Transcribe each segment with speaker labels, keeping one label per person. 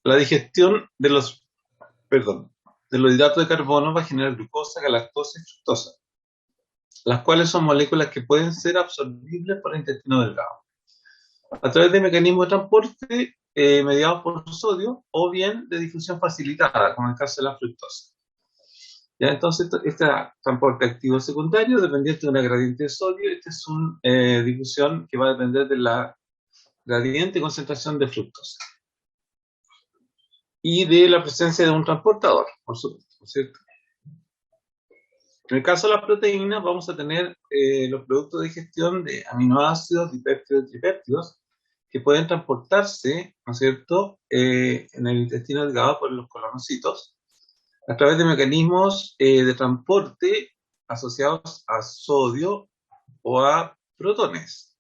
Speaker 1: La digestión de los, perdón, de los hidratos de carbono va a generar glucosa, galactosa y fructosa, las cuales son moléculas que pueden ser absorbibles por el intestino delgado, a través de mecanismos de transporte mediados por sodio o bien de difusión facilitada, como en el caso de la fructosa. ¿Ya? Entonces, este transporte activo secundario, dependiente de una gradiente de sodio, esta es una difusión que va a depender de la gradiente de concentración de fructosa y de la presencia de un transportador, por supuesto, ¿cierto? En el caso de las proteínas, vamos a tener los productos de digestión de aminoácidos, dipéptidos y tripéptidos que pueden transportarse, ¿no es cierto?, en el intestino delgado por los colonocitos a través de mecanismos de transporte asociados a sodio o a protones.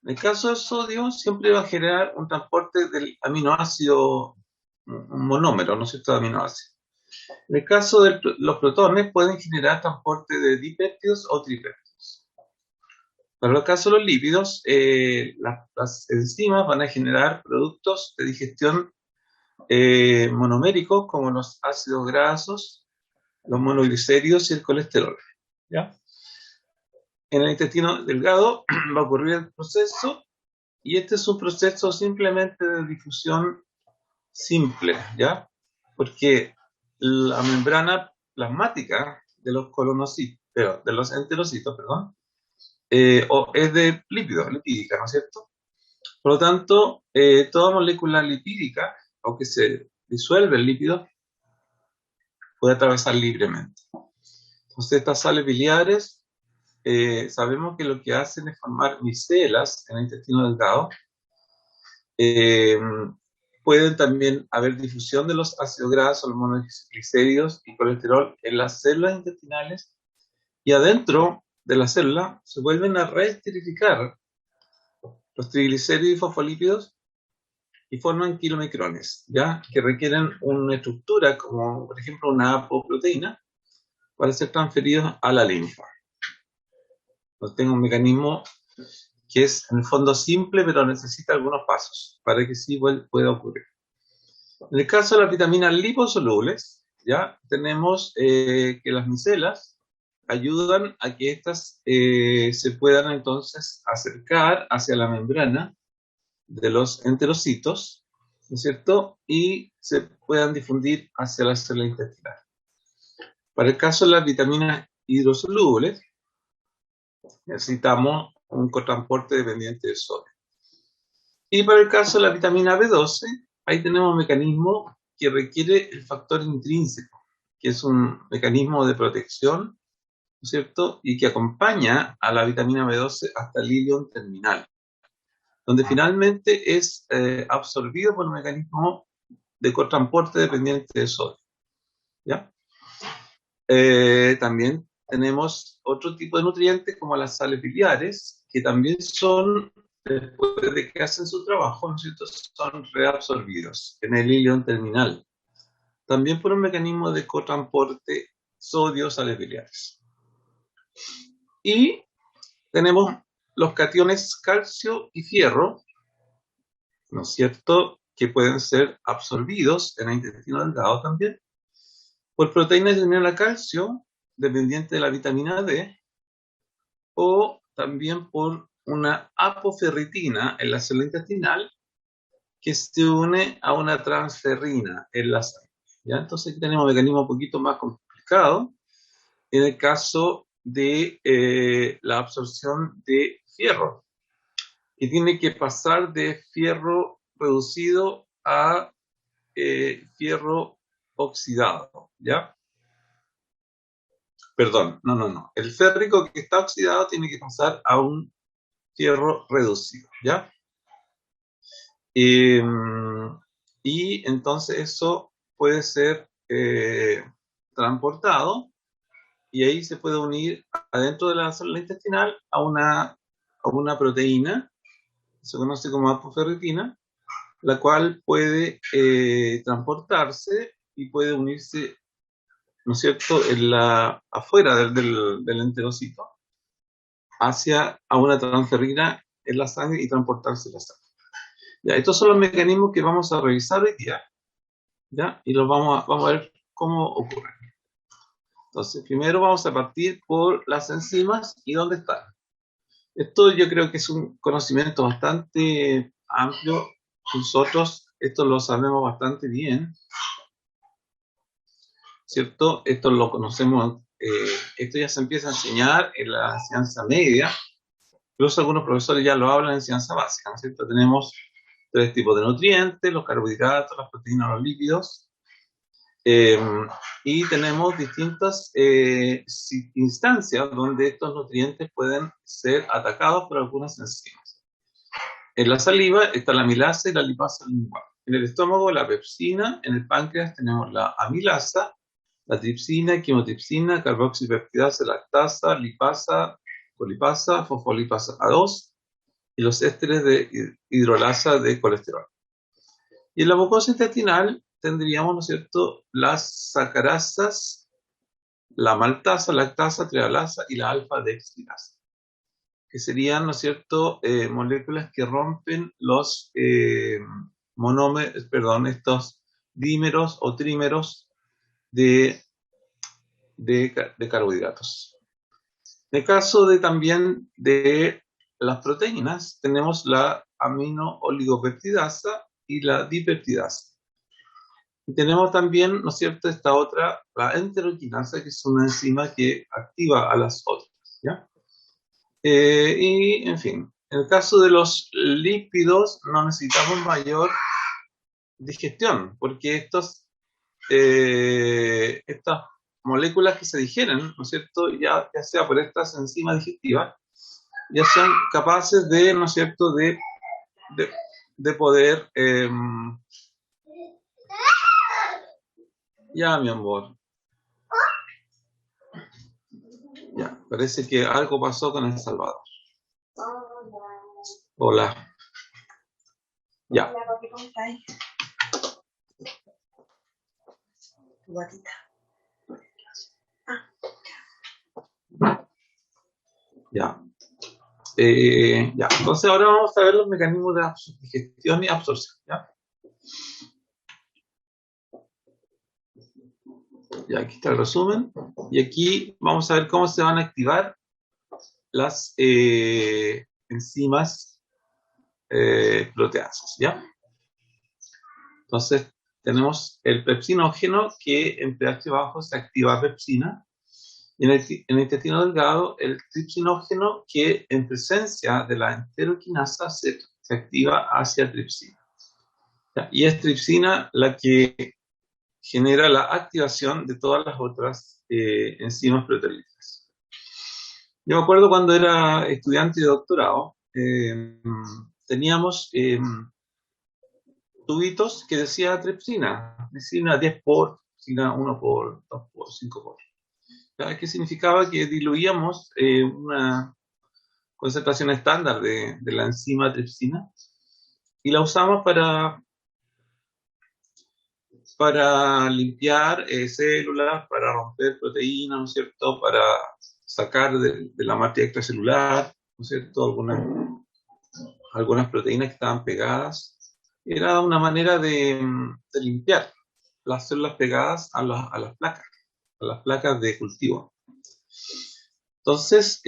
Speaker 1: En el caso del sodio, siempre va a generar un transporte del aminoácido, un monómero, ¿no es cierto?, de aminoácido. En el caso de los protones, pueden generar transporte de dipéptidos o tripéptidos. Para el caso de los lípidos, las enzimas van a generar productos de digestión monoméricos como los ácidos grasos, los monoglicéridos y el colesterol. ¿Ya? En el intestino delgado va a ocurrir el proceso, y este es un proceso simplemente de difusión simple, ¿ya? Porque la membrana plasmática de los colonocitos, de los enterocitos, perdón, es de lipídica, ¿no es cierto? Por lo tanto, toda molécula lipídica, aunque se disuelve el lípido, puede atravesar libremente. Entonces, estas sales biliares, sabemos que lo que hacen es formar micelas en el intestino delgado. Pueden también haber difusión de los ácidos grasos, los monoglicéridos y colesterol en las células intestinales, y adentro de la célula se vuelven a reesterificar los triglicéridos y fosfolípidos y forman kilomicrones, ¿ya? Que requieren una estructura como, por ejemplo, una apoproteína para ser transferidos a la linfa. Entonces, tengo un mecanismo que es en el fondo simple, pero necesita algunos pasos para que sí pueda ocurrir. En el caso de las vitaminas liposolubles, ya tenemos que las micelas ayudan a que estas se puedan entonces acercar hacia la membrana de los enterocitos, ¿no es cierto?, y se puedan difundir hacia la célula intestinal. Para el caso de las vitaminas hidrosolubles, necesitamos un cotransporte dependiente de sodio. Y para el caso de la vitamina B12, ahí tenemos un mecanismo que requiere el factor intrínseco, que es un mecanismo de protección, ¿no es cierto?, y que acompaña a la vitamina B12 hasta el ilion terminal, donde finalmente es absorbido por el mecanismo de cotransporte dependiente de sodio. ¿Ya? También tenemos otro tipo de nutrientes como las sales biliares, que también son, después de que hacen su trabajo, ¿no es cierto?, son reabsorbidos en el ilion terminal, también por un mecanismo de cotransporte sodio-sales biliares. Y tenemos los cationes calcio y fierro, ¿no es cierto?, que pueden ser absorbidos en el intestino delgado también, por proteínas de unión a calcio, dependiente de la vitamina D, o también por una apoferritina en la célula intestinal que se une a una transferrina en la sangre. ¿Ya? Entonces aquí tenemos un mecanismo un poquito más complicado en el caso de la absorción de fierro, y tiene que pasar de fierro reducido a fierro oxidado, ¿ya? Perdón, no. El férrico que está oxidado tiene que pasar a un fierro reducido, ¿ya? Y entonces eso puede ser transportado, y ahí se puede unir adentro de la célula intestinal a una proteína, se conoce como apoferritina, la cual puede transportarse y puede unirse, ¿no es cierto?, afuera del enterocito, a una transferrina en la sangre y transportarse la sangre. Ya, estos son los mecanismos que vamos a revisar hoy día. ¿ya? Y vamos a ver cómo ocurre. Entonces, primero vamos a partir por las enzimas y dónde están. Esto yo creo que es un conocimiento bastante amplio. Nosotros esto lo sabemos bastante bien, ¿cierto? Esto lo conocemos, esto ya se empieza a enseñar en la ciencia media. Incluso algunos profesores ya lo hablan en ciencia básica, ¿no es cierto? Tenemos tres tipos de nutrientes: los carbohidratos, las proteínas, los lípidos. Eh, y tenemos distintas instancias donde estos nutrientes pueden ser atacados por algunas enzimas. En la saliva está la amilasa y la lipasa lingual. En el estómago, la pepsina. En el páncreas tenemos la amilasa, la tripsina, quimotripsina, carboxipeptidasa, lactasa, lipasa, colipasa, fosfolipasa A2 y los ésteres de hidrolasa de colesterol. Y en la mucosa intestinal tendríamos, ¿no es cierto?, las sacarasas, la maltasa, lactasa, trialasa y la alfa-dextrinasa, que serían, ¿no es cierto?, moléculas que rompen los estos dímeros o trímeros de carbohidratos. En el caso también de las proteínas, tenemos la amino-oligopeptidasa y la dipeptidasa. Y tenemos también, ¿no es cierto?, esta otra, la enteroquinasa, que es una enzima que activa a las otras, ¿ya? Y, en fin, en el caso de los lípidos no necesitamos mayor digestión, porque estas moléculas que se digieren, ¿no es cierto?, ya sea por estas enzimas digestivas, ya son capaces de, ¿no es cierto?, de poder... ya, mi amor. Ya, parece que algo pasó con El Salvador. Hola. Ya.
Speaker 2: Hola, papi, ¿cómo estás? Tu gatita.
Speaker 1: Ya. Ya. Entonces ahora vamos a ver los mecanismos de digestión y absorción. ¿Ya? Ya, aquí está el resumen. Y aquí vamos a ver cómo se van a activar las enzimas proteasas. ¿Ya? Entonces tenemos el pepsinógeno, que en pH bajo se activa pepsina. Y en el intestino delgado, el tripsinógeno, que en presencia de la enteroquinasa se activa hacia tripsina. ¿Ya? Y es tripsina la que genera la activación de todas las otras enzimas proteolíticas. Yo me acuerdo cuando era estudiante de doctorado, teníamos tubitos que decía tripsina 10 por, tripsina 1 por, 2 por, 5 por. ¿Qué significaba? Que diluíamos una concentración estándar de la enzima tripsina y la usamos para limpiar células, para romper proteínas, ¿no es cierto?, para sacar de la matriz extracelular, ¿no es cierto?, algunas proteínas que estaban pegadas. Era una manera de limpiar las células pegadas a las placas de cultivo. Entonces,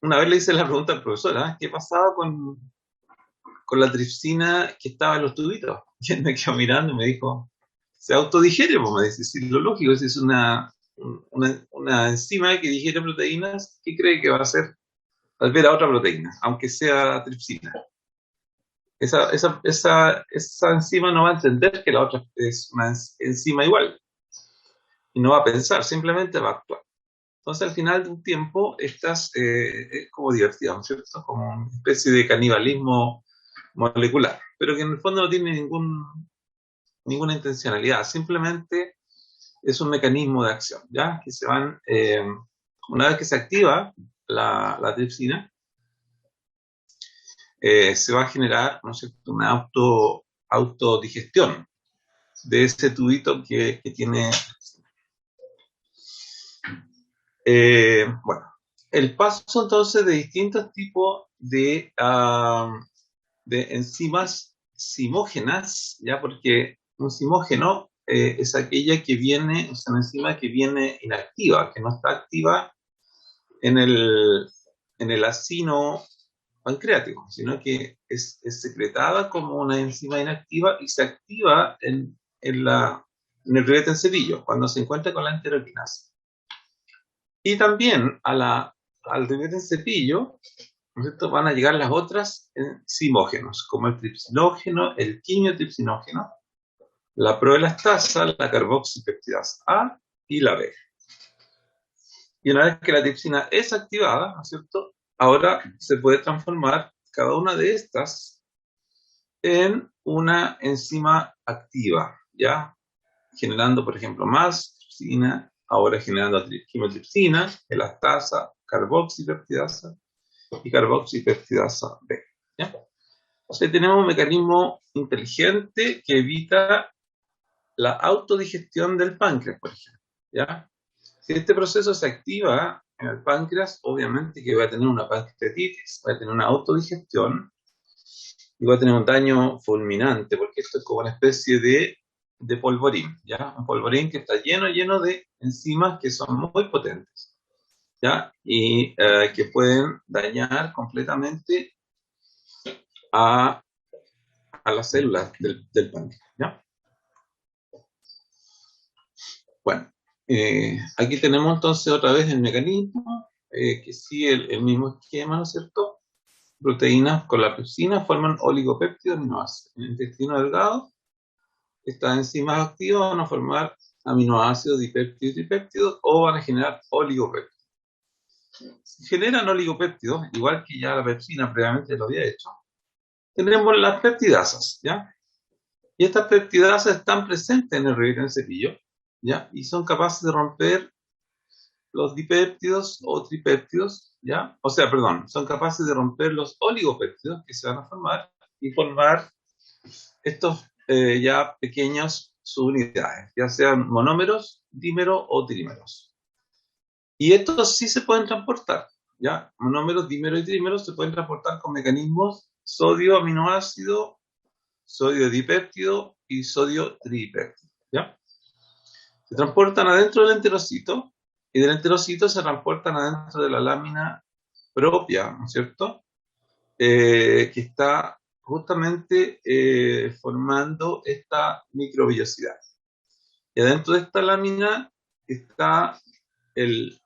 Speaker 1: una vez le hice la pregunta al profesor, ¿qué pasaba con la tripsina que estaba en los tubitos? Y él me quedó mirando y me dijo, se autodigiere, pues me dice, sí, lo lógico, si es una enzima que digiere proteínas, ¿qué cree que va a hacer al ver a otra proteína, aunque sea tripsina? Esa enzima no va a entender que la otra es una enzima igual y no va a pensar, simplemente va a actuar. Entonces, al final de un tiempo, es como divertido, ¿no es cierto? Como una especie de canibalismo molecular, pero que en el fondo no tiene ninguna intencionalidad, simplemente es un mecanismo de acción, ¿ya? Que se van, una vez que se activa la tripsina, se va a generar, ¿no es cierto?, una autodigestión de ese tubito que tiene. Bueno, el paso entonces de distintos tipos de enzimas zimógenas, ¿ya? Porque Un enzimógeno es aquella que viene, es una enzima que viene inactiva, que no está activa en el acino pancreático, sino que es secretada como una enzima inactiva y se activa en el ribotril en cepillo, cuando se encuentra con la enteroquinasa. Y también al ribotril en cepillo, ¿no es cierto?, van a llegar las otras enzimógenos, como el tripsinógeno, el quimiotripsinógeno, la proelastasa, la carboxipeptidasa A y la B. Y una vez que la tripsina es activada, ¿no es cierto?, ahora se puede transformar cada una de estas en una enzima activa, ¿ya? Generando, por ejemplo, más tripsina, ahora generando quimotripsina, elastasa, carboxipeptidasa y carboxipeptidasa B, ¿ya? O sea, tenemos un mecanismo inteligente que evita la autodigestión del páncreas, por ejemplo, ¿ya? Si este proceso se activa en el páncreas, obviamente que va a tener una pancreatitis, va a tener una autodigestión y va a tener un daño fulminante, porque esto es como una especie de polvorín, ¿ya? Un polvorín que está lleno de enzimas que son muy potentes, ¿ya? Y que pueden dañar completamente a las células del páncreas, ¿ya? Bueno, aquí tenemos entonces otra vez el mecanismo, que sigue el mismo esquema, ¿no es cierto? Proteínas con la pepsina forman oligopéptidos aminoácidos. En el intestino delgado, estas enzimas activas van a formar aminoácidos, dipéptidos y tripéptidos, o van a generar oligopéptidos. Si generan oligopéptidos, igual que ya la pepsina previamente lo había hecho, tenemos las peptidasas, ¿ya? Y estas peptidasas están presentes en el ribotril en cepillo, ¿ya? Y son capaces de romper los dipéptidos o tripéptidos, ¿ya? O sea, perdón, son capaces de romper los oligopéptidos que se van a formar y formar estos ya pequeños subunidades, ya sean monómeros, dímeros o trímeros. Y estos sí se pueden transportar, ¿ya? Monómeros, dímeros y trímeros se pueden transportar con mecanismos sodio aminoácido, sodio dipéptido y sodio tripéptido, ¿ya? Se transportan adentro del enterocito y del enterocito se transportan adentro de la lámina propia, ¿no es cierto? Que está justamente formando esta microvellosidad. Y adentro de esta lámina está ¿no es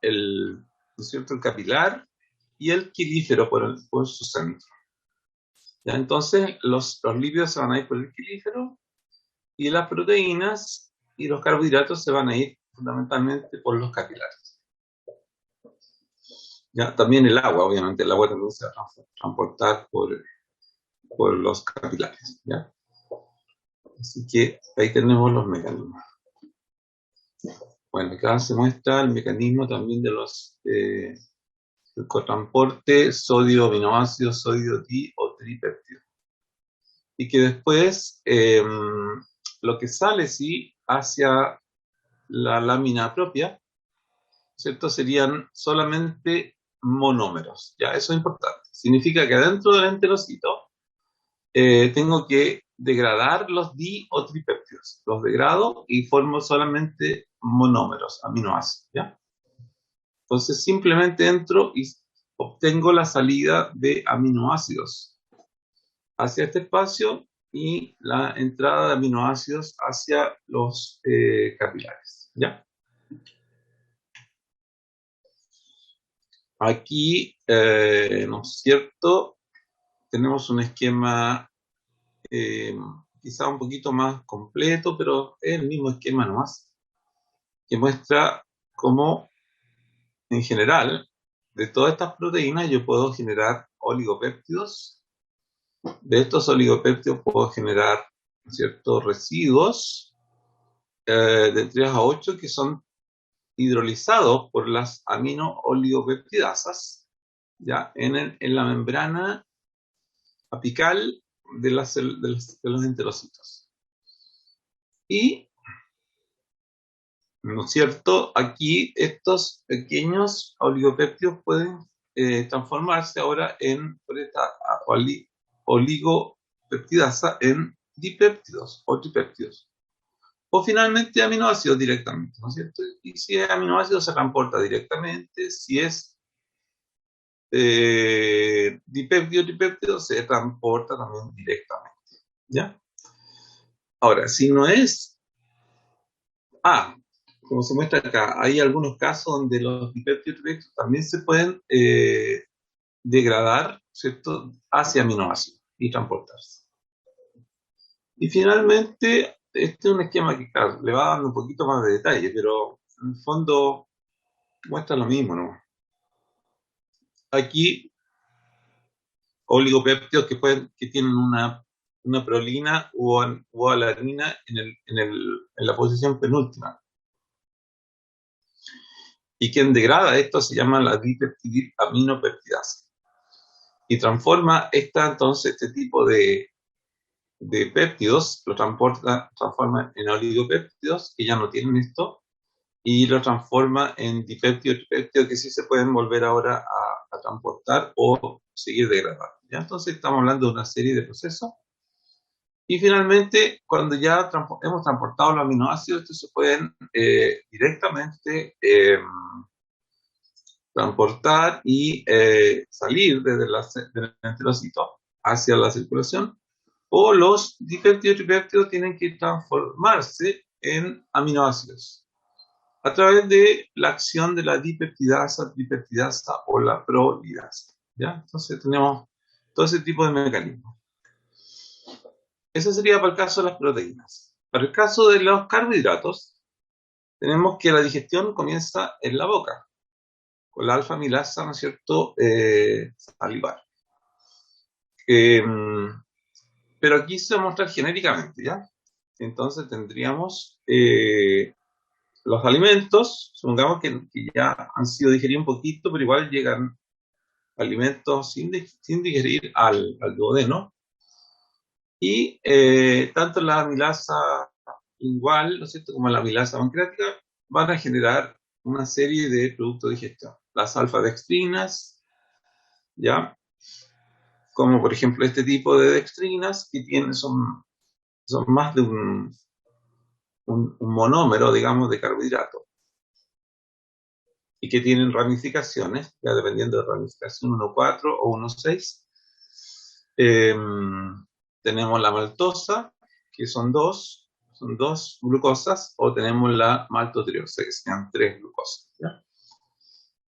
Speaker 1: cierto?, el capilar y el quilífero por su centro. ¿Ya? Entonces los lípidos se van a ir por el quilífero y las proteínas y los carbohidratos se van a ir fundamentalmente por los capilares. ¿Ya? También el agua, obviamente, el agua también se va a transportar por los capilares, ¿ya? Así que ahí tenemos los mecanismos. Bueno, acá se muestra el mecanismo también de el cotransporte sodio aminoácido, sodio di o tripéptido. Y que después lo que sale, sí, hacia la lámina propia, ¿cierto?, serían solamente monómeros, ¿ya? Eso es importante. Significa que adentro del enterocito tengo que degradar los di o tripéptidos. Los degrado y formo solamente monómeros, aminoácidos, ¿ya? Entonces simplemente entro y obtengo la salida de aminoácidos hacia este espacio y la entrada de aminoácidos hacia los capilares, ¿ya? Aquí, ¿no es cierto?, tenemos un esquema quizá un poquito más completo, pero es el mismo esquema nomás, que muestra cómo, en general, de todas estas proteínas yo puedo generar oligopéptidos. De estos oligopéptidos puedo generar ciertos residuos de 3 a 8 que son hidrolizados por las amino-oligopeptidasas, ¿ya?, en la membrana apical de los enterocitos. Y, ¿no es cierto?, aquí estos pequeños oligopéptidos pueden transformarse ahora por esta oligopeptidasa en dipéptidos o tripéptidos. o finalmente aminoácidos directamente, ¿no es cierto? Y si es aminoácido se transporta directamente, si es dipéptido, tripéptido, se transporta también directamente, ¿ya? Ahora, si no es como se muestra acá, hay algunos casos donde los dipéptidos tripéptidos también se pueden degradar, ¿cierto?, hacia aminoácidos y transportarse. Y finalmente, este es un esquema que, claro, le va dando un poquito más de detalle, pero en el fondo muestra lo mismo, ¿no? Aquí, oligopéptidos que tienen una prolina o alanina en la posición penúltima. Y quien degrada esto se llama la dipeptidaminopeptidasa. Y transforma entonces este tipo de péptidos, lo transforma en oligopéptidos, que ya no tienen esto, y lo transforma en dipéptidos, tripéptidos, que sí se pueden volver ahora a transportar o seguir degradando. ¿Ya? Entonces estamos hablando de una serie de procesos. Y finalmente, cuando ya hemos transportado los aminoácidos, estos se pueden directamente transportar y salir del enterocito hacia la circulación, o los dipéptidos y tripéptidos tienen que transformarse en aminoácidos a través de la acción de la dipeptidasa, tripeptidasa o la prolidasa. ¿Ya? Entonces tenemos todo ese tipo de mecanismos. Eso sería para el caso de las proteínas. Para el caso de los carbohidratos, tenemos que la digestión comienza en la boca, con la alfa-amilasa, ¿no es cierto?, salivar. Pero aquí se va a mostrar genéricamente, ¿ya? Entonces tendríamos los alimentos, supongamos que ya han sido digeridos un poquito, pero igual llegan alimentos sin digerir al duodeno. Y tanto la amilasa igual, ¿no es cierto?, como la amilasa pancreática van a generar una serie de productos de digestión. Las alfa-dextrinas, ¿ya? Como por ejemplo este tipo de dextrinas que son más de un monómero, digamos, de carbohidrato, y que tienen ramificaciones, ya dependiendo de ramificación 1,4 o 1,6. Tenemos la maltosa, que son dos glucosas, o tenemos la maltotriosa, que serían 3 glucosas, ¿ya?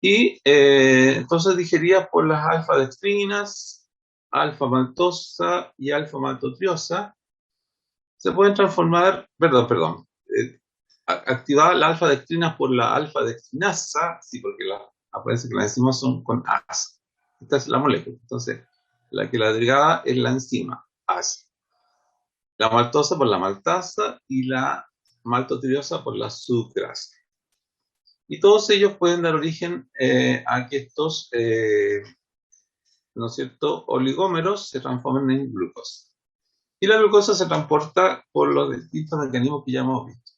Speaker 1: Y entonces digeridas por las alfa-dextrinas, alfa-maltosa y alfa-maltotriosa, se pueden transformar, activar la alfa-dextrina por la alfa-dextrinasa, sí, porque aparece que las enzimas son con asa. Esta es la molécula. Entonces, la que la agregada es la enzima, asa. La maltosa por la maltasa y la maltotriosa por la sucrasa. Y todos ellos pueden dar origen a que estos, ¿no es cierto?, oligómeros se transformen en glucosa. Y la glucosa se transporta por los distintos mecanismos que ya hemos visto.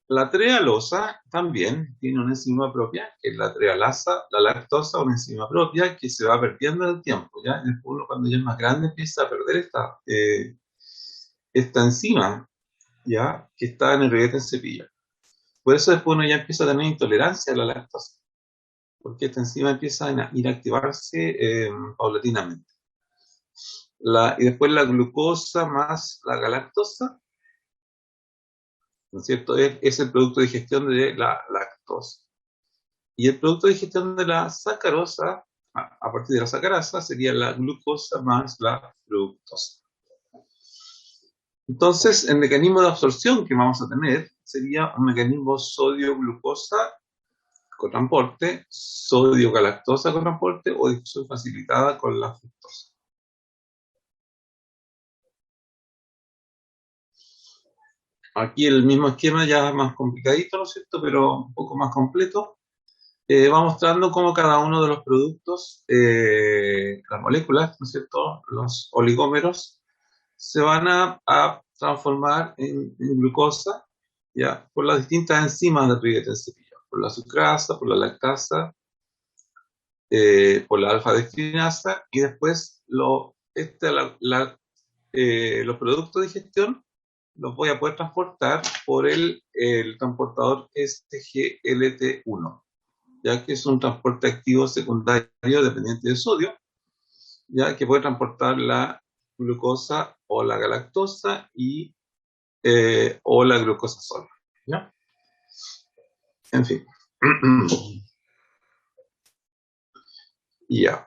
Speaker 1: La trealosa también tiene una enzima propia, que es la trealasa, la lactosa, una enzima propia que se va perdiendo en el tiempo. ¿Ya? Uno, cuando ya es más grande, empieza a perder esta enzima, ¿ya?, que está en el riguete en cepilla. Por eso después uno ya empieza a tener intolerancia a la lactosa, porque esta enzima empieza a inactivarse paulatinamente. Y después la glucosa más la galactosa, ¿no es cierto?, es el producto de digestión de la lactosa. Y el producto de digestión de la sacarosa, a partir de la sacarasa, sería la glucosa más la fructosa. Entonces, el mecanismo de absorción que vamos a tener sería un mecanismo sodio-glucosa con transporte, sodio-galactosa con transporte, o difusión facilitada con la fructosa. Aquí el mismo esquema ya más complicadito, ¿no es cierto?, pero un poco más completo. Va mostrando cómo cada uno de los productos, las moléculas, ¿no es cierto?, los oligómeros, se van a transformar en glucosa, ¿ya?, por las distintas enzimas del riguete en cepilla, por la sucrasa, por la lactasa, por la alfa-dextrinasa, y después los productos de digestión los voy a poder transportar por el transportador SGLT1, ya que es un transporte activo secundario dependiente de sodio, ya que puede transportar la glucosa o la galactosa y o la glucosa sola, ¿ya? En fin. Ya.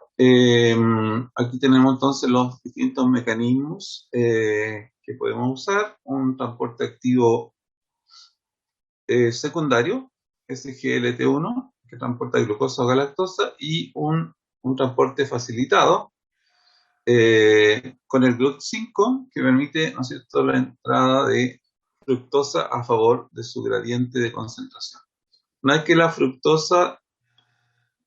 Speaker 1: Aquí tenemos entonces los distintos mecanismos que podemos usar. Un transporte activo secundario, SGLT1, que transporta glucosa o galactosa, y un transporte facilitado con el GLUT5, que permite, ¿no es cierto?, la entrada de fructosa a favor de su gradiente de concentración. Una vez que la fructosa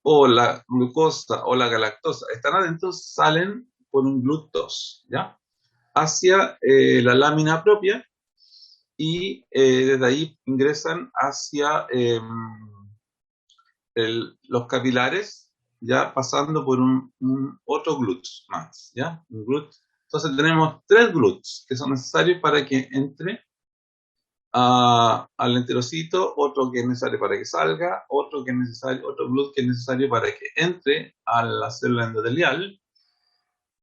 Speaker 1: o la glucosa o la galactosa están adentro, salen por un GLUT2, ¿ya?, hacia la lámina propia, y desde ahí ingresan hacia los capilares, ya pasando por un otro GLUT más, ¿ya? Un GLUT. Entonces tenemos 3 GLUTs que son necesarios para que entre al enterocito, otro que es necesario para que salga, otro GLUT que es necesario para que entre a la célula endotelial,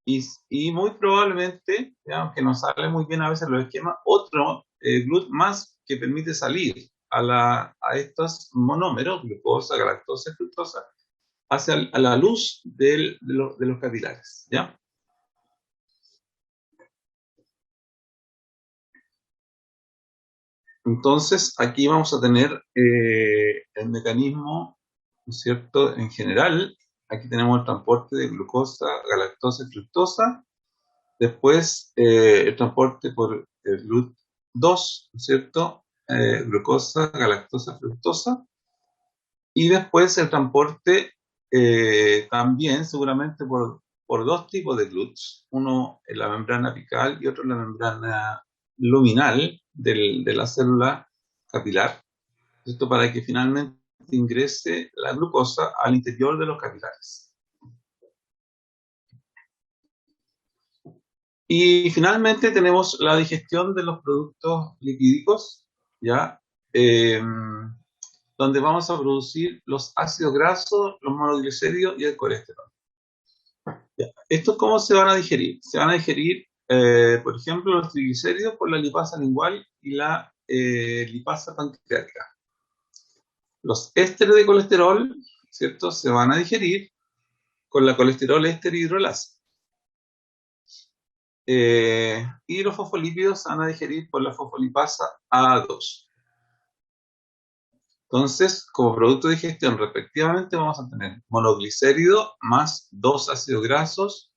Speaker 1: y muy probablemente, ya, aunque no sale muy bien a veces los esquemas, otro GLUT más que permite salir a estos monómeros, glucosa, galactosa y fructosa, a la luz de los capilares, ¿ya? Entonces, aquí vamos a tener el mecanismo, ¿no es cierto?, en general. Aquí tenemos el transporte de glucosa, galactosa y fructosa. Después, el transporte por el GLUT2, ¿no es cierto?, glucosa, galactosa, fructosa. Y después el transporte también, seguramente, por 2 tipos de GLUTs. Uno en la membrana apical y otro en la membrana luminal de la célula capilar. Esto para que finalmente ingrese la glucosa al interior de los capilares. Y finalmente tenemos la digestión de los productos lipídicos, ¿ya? Donde vamos a producir los ácidos grasos, los monoglicéridos y el colesterol. ¿Ya? ¿Estos cómo se van a digerir? Se van a digerir, por ejemplo, los triglicéridos por la lipasa lingual y la lipasa pancreática. Los ésteres de colesterol, ¿cierto?, se van a digerir con la colesterol éster hidrolasa. Y los fosfolípidos se van a digerir por la fosfolipasa A2. Entonces, como producto de digestión, respectivamente, vamos a tener monoglicérido más 2 ácidos grasos.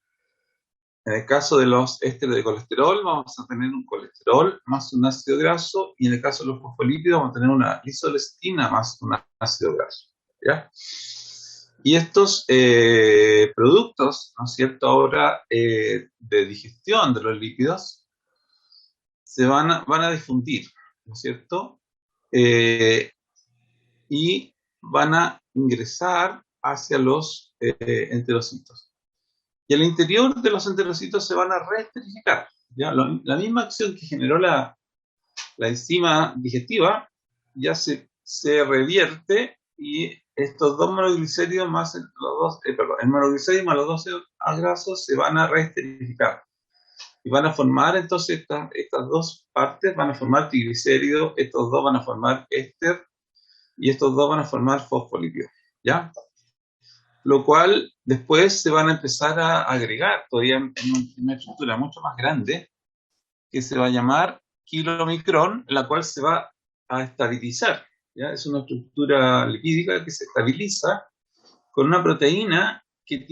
Speaker 1: En el caso de los ésteres de colesterol, vamos a tener un colesterol más un ácido graso, y en el caso de los fosfolípidos, vamos a tener una isolestina más un ácido graso, ¿ya? Y estos productos, ¿no es cierto?, ahora de digestión de los lípidos, se van a difundir, ¿no es cierto?, y van a ingresar hacia los enterocitos. Y al interior de los enterocitos se van a reesterificar, ¿ya? La misma acción que generó la enzima digestiva ya se revierte, y estos 2 monoglicéridos más el monoglicérido más los 2 grasos se van a reesterificar. Y van a formar entonces estas 2 partes, van a formar triglicéridos, estos 2 van a formar éster, y estos 2 van a formar fosfolípidos, ¿ya? Lo cual después se van a empezar a agregar todavía en una estructura mucho más grande, que se va a llamar kilomicrón, la cual se va a estabilizar, ¿ya? Es una estructura lipídica que se estabiliza con una proteína que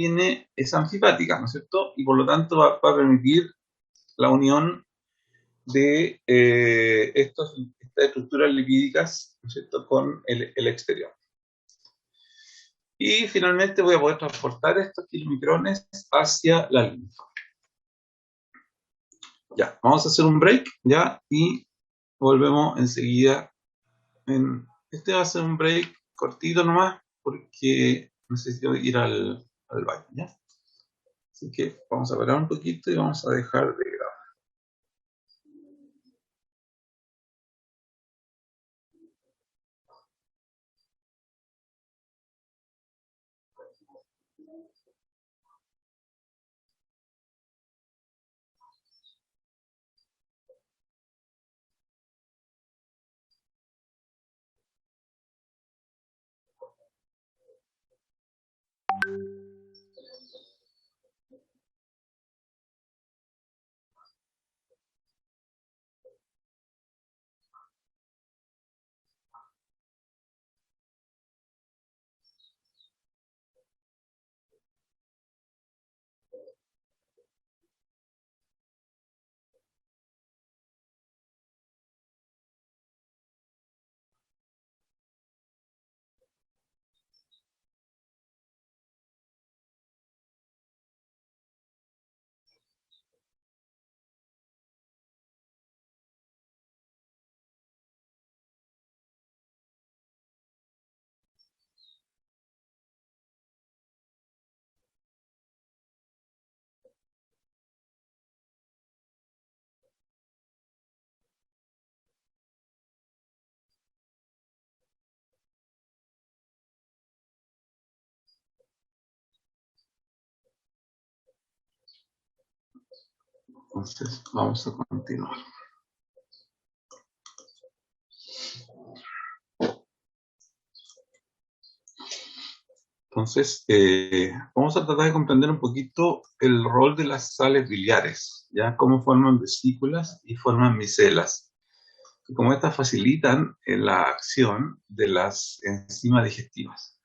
Speaker 1: es anfipática, ¿no es cierto?, y por lo tanto va a permitir la unión de estas estructuras lipídicas, ¿no es cierto?, con el exterior. Y finalmente voy a poder transportar estos kilomicrones hacia la linfa. Ya, vamos a hacer un break, ya, y volvemos enseguida. Este va a ser un break cortito nomás, porque necesito ir al baño, ¿ya? Así que vamos a parar un poquito y vamos a dejar de grabar. Entonces, vamos a continuar. Entonces, vamos a tratar de comprender un poquito el rol de las sales biliares, ¿ya? Cómo forman vesículas y forman micelas. Y cómo estas facilitan la acción de las enzimas digestivas,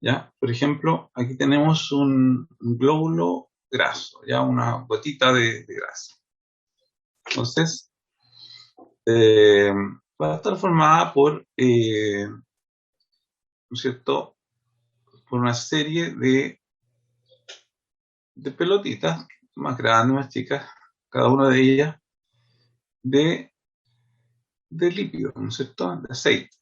Speaker 1: ¿ya? Por ejemplo, aquí tenemos un glóbulo graso, ¿ya? Una gotita de grasa. Entonces, va a estar formada por, ¿no es cierto?, por una serie de pelotitas, más grandes, más chicas, cada una de ellas de lípidos, ¿no es cierto?, de aceite.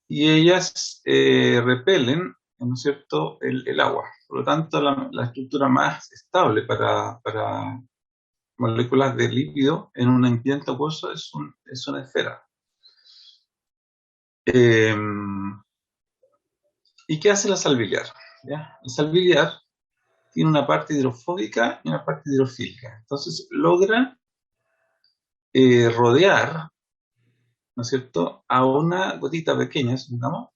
Speaker 1: Y ellas repelen, ¿no es cierto?, el agua. Por lo tanto, la estructura más estable para moléculas de lípido en un ambiente acuoso es una esfera. ¿Y qué hace la sal biliar? ¿Ya? La sal biliar tiene una parte hidrofóbica y una parte hidrofílica. Entonces logra rodear, ¿no es cierto?, a una gotita pequeña, supongamos,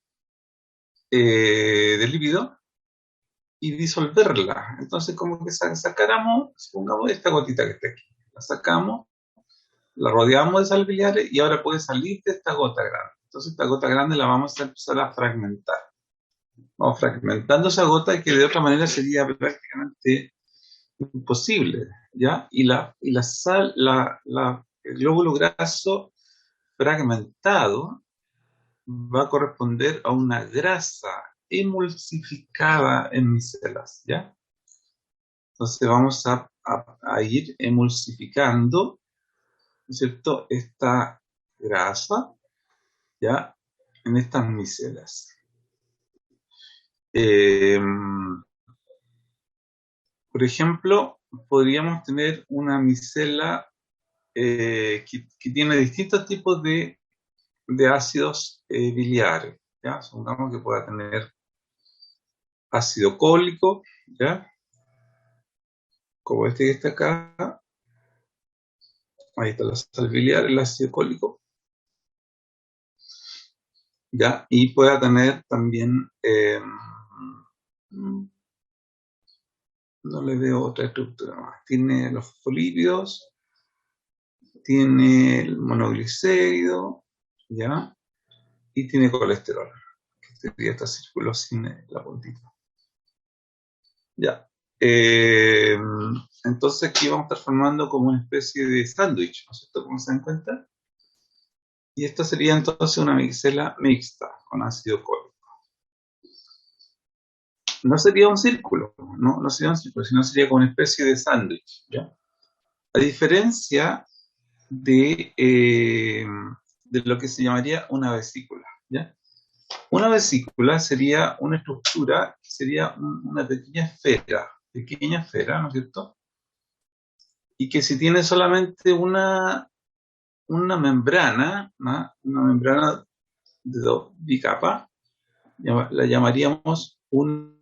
Speaker 1: de lípido y disolverla. Entonces, como que sacáramos, supongamos, esta gotita que está aquí. La sacamos, la rodeamos de sal biliar y ahora puede salir de esta gota grande. Entonces, esta gota grande la vamos a empezar a fragmentar. Vamos fragmentando esa gota que de otra manera sería prácticamente imposible, ¿ya? Y la sal, el glóbulo graso fragmentado va a corresponder a una grasa emulsificada en micelas, ¿ya? Entonces vamos a ir emulsificando, ¿no es cierto?, esta grasa, ¿ya?, en estas micelas. Por ejemplo, podríamos tener una micela que tiene distintos tipos de ácidos biliares, ¿ya? Supongamos que pueda tener ácido cólico, ¿ya?, como este que está acá. Ahí está la sal biliar, el ácido cólico, ¿ya? Y pueda tener también, no le veo otra estructura más. Tiene los fosfolípidos, tiene el monoglicérido, ¿ya? Y tiene colesterol, que sería este círculo sin la puntita. Ya. Entonces aquí vamos a estar formando como una especie de sándwich, ¿no es cierto?, como se dan cuenta. Y esta sería entonces una micela mixta con ácido cólico. No sería un círculo, no sería un círculo, sino sería como una especie de sándwich, ¿ya? A diferencia de lo que se llamaría una vesícula, ¿ya? Una vesícula sería una estructura, sería una pequeña esfera, ¿no es cierto? Y que si tiene solamente una membrana, ¿no?, una membrana de bicapa, la llamaríamos una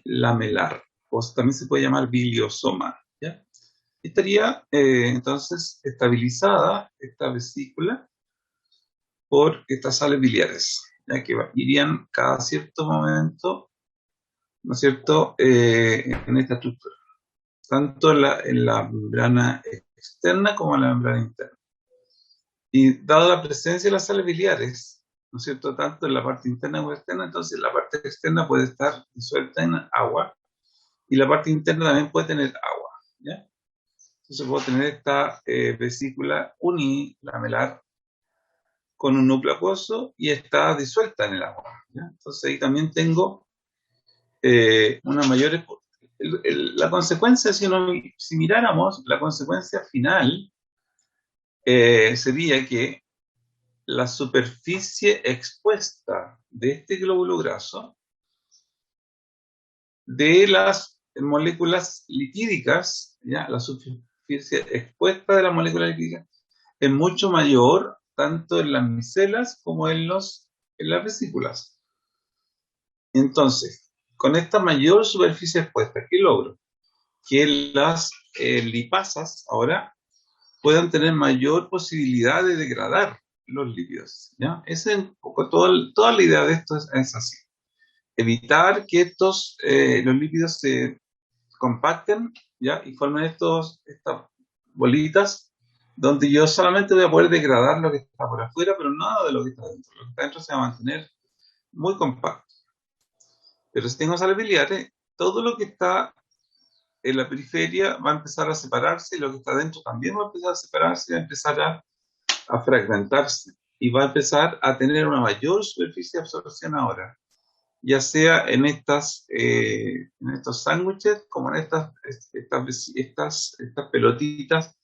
Speaker 1: lamelar, o también se puede llamar biliosoma, ¿ya? Estaría entonces estabilizada esta vesícula por estas sales biliares, ya que irían cada cierto momento, ¿no es cierto?, en esta estructura, tanto en la membrana externa como en la membrana interna. Y dado la presencia de las sales biliares, ¿no es cierto?, tanto en la parte interna como externa, entonces la parte externa puede estar disuelta en agua y la parte interna también puede tener agua, ¿ya? Entonces puedo tener esta vesícula unilamelar con un núcleo acuoso y está disuelta en el agua, ¿ya? Entonces ahí también tengo una mayor... la consecuencia, si miráramos, la consecuencia final sería que la superficie expuesta de este glóbulo graso de las moléculas lipídicas, ¿ya? La superficie expuesta de las moléculas lipídicas es mucho mayor tanto en las micelas como en las vesículas. Entonces, con esta mayor superficie expuesta, ¿qué logro? Que las lipasas ahora puedan tener mayor posibilidad de degradar los lípidos, ¿ya? Esa es un poco toda la idea de esto es así. Evitar que los lípidos se compacten, ¿ya? Y formen estas bolitas donde yo solamente voy a poder degradar lo que está por afuera, pero nada de lo que está dentro. Lo que está dentro se va a mantener muy compacto. Pero si tengo sales biliares, todo lo que está en la periferia va a empezar a separarse y lo que está dentro también va a empezar a separarse y va a empezar a fragmentarse y va a empezar a tener una mayor superficie de absorción ahora, ya sea en estos sándwiches como en estas pelotitas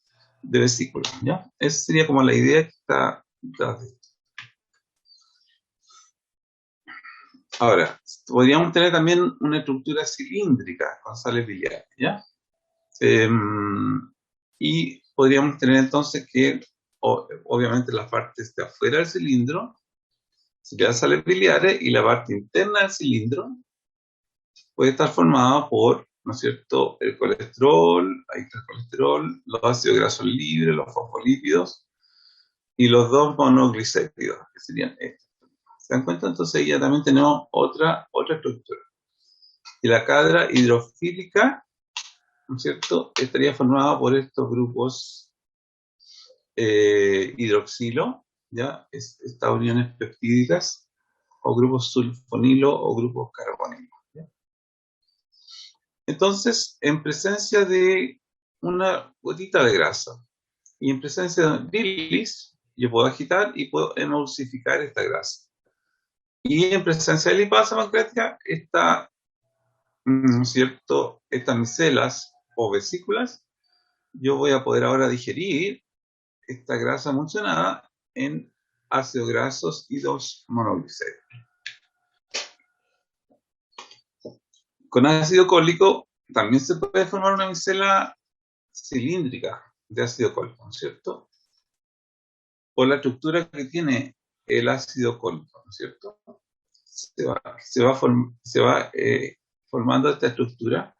Speaker 1: de vesícula, ¿ya? Esa sería como la idea que está detrás de esto. Ahora, podríamos tener también una estructura cilíndrica con sales biliares, ¿ya? Y podríamos tener entonces que, obviamente, las partes de afuera del cilindro serían sales biliares y la parte interna del cilindro puede estar formada por, ¿no es cierto?, el colesterol, ahí está el colesterol, los ácidos grasos libres, los fosfolípidos y los dos monoglicéridos, que serían estos. ¿Se dan cuenta? Entonces ya también tenemos otra estructura. Y la cadena hidrofílica, ¿no es cierto?, estaría formada por estos grupos hidroxilo, ¿ya? Estas uniones peptídicas, o grupos sulfonilo o grupos carbonilo. ¿Ya? Entonces, en presencia de una gotita de grasa y en presencia de bilis, yo puedo agitar y puedo emulsificar esta grasa. Y en presencia de lipasa pancreática, ¿cierto? Estas micelas o vesículas, yo voy a poder ahora digerir esta grasa emulsionada en ácidos grasos y 2 monoglicéridos. Con ácido cólico también se puede formar una micela cilíndrica de ácido cólico, ¿no es cierto? Por la estructura que tiene el ácido cólico, ¿no es cierto? Se va formando esta estructura,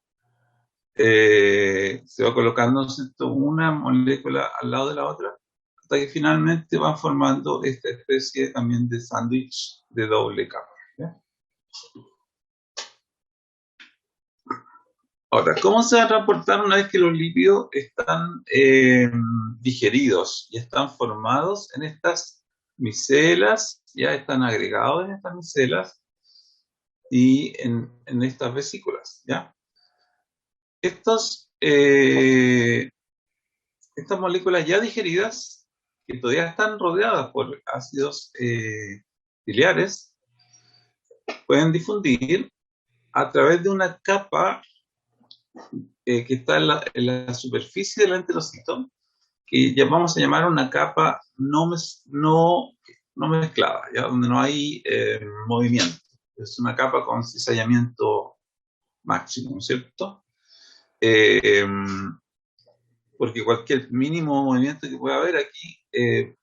Speaker 1: se va colocando, ¿no es cierto?, una molécula al lado de la otra, hasta que finalmente van formando esta especie también de sándwich de doble capa. ¿Ya? Ahora, ¿cómo se va a transportar una vez que los lípidos están digeridos y están formados en estas micelas, ya están agregados en estas micelas y en estas vesículas, ¿ya? Estas moléculas ya digeridas, que todavía están rodeadas por ácidos biliares, pueden difundir a través de una capa que está en la superficie del enterocito, que vamos a llamar una capa no mezclada, ¿ya? Donde no hay movimiento. Es una capa con cizallamiento máximo, ¿no es cierto? Porque cualquier mínimo movimiento que pueda haber aquí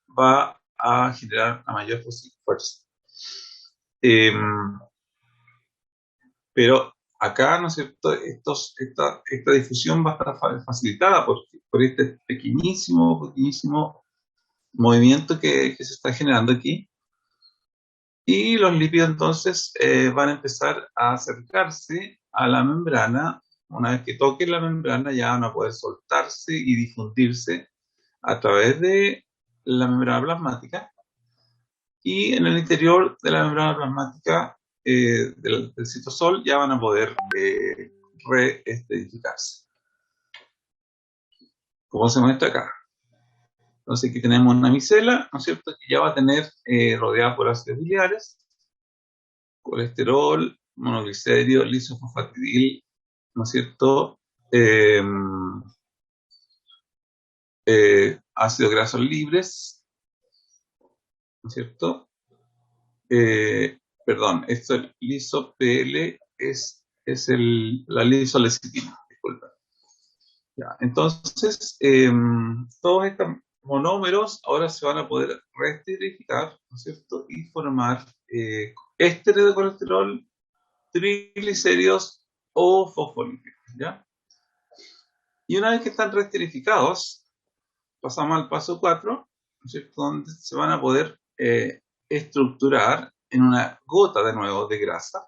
Speaker 1: va a generar la mayor fuerza. Pero acá, ¿no es cierto?, esta difusión va a estar facilitada por este pequeñísimo movimiento que se está generando aquí. Y los lípidos entonces van a empezar a acercarse a la membrana. Una vez que toquen la membrana ya van a poder soltarse y difundirse a través de la membrana plasmática. Y en el interior de la membrana plasmática del citosol ya van a poder reestedificarse, como se muestra acá. Entonces aquí tenemos una micela, ¿no es cierto?, que ya va a tener rodeada por ácidos biliares, colesterol, monoglicérido, lisofosfatidil, ¿no es cierto?, ácidos grasos libres, ¿no es cierto? Perdón, esto es liso-PL, es la lisolecitina, disculpa. Ya, entonces, todos estos monómeros ahora se van a poder reesterificar, ¿no es cierto?, y formar ésteres de colesterol, triglicéridos o fosfolípidos, ¿ya? Y una vez que están reesterificados, pasamos al paso 4, ¿no es cierto?, donde se van a poder estructurar en una gota de nuevo de grasa.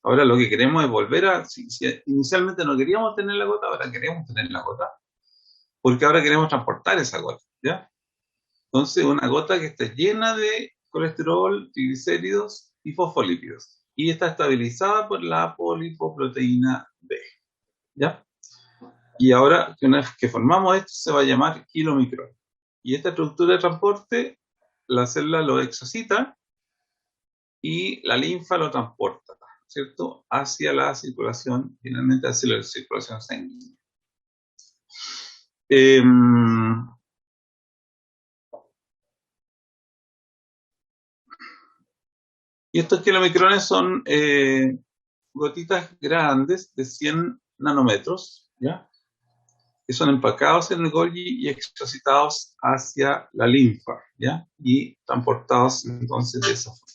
Speaker 1: Ahora lo que queremos es volver a, si inicialmente no queríamos tener la gota, ahora queremos tener la gota, porque ahora queremos transportar esa gota, ¿ya? Entonces, una gota que esté llena de colesterol, triglicéridos y fosfolípidos, y está estabilizada por la polipoproteína B, ¿ya? Y ahora, una vez que formamos esto, se va a llamar kilomicrón. Y esta estructura de transporte, la célula lo exocita y la linfa lo transporta, ¿cierto?, hacia la circulación, finalmente hacia la circulación sanguínea. Y estos kilomicrones son gotitas grandes de 100 nanómetros, ¿ya?, que son empacados en el Golgi y exocitados hacia la linfa, ¿ya?, y transportados entonces de esa forma.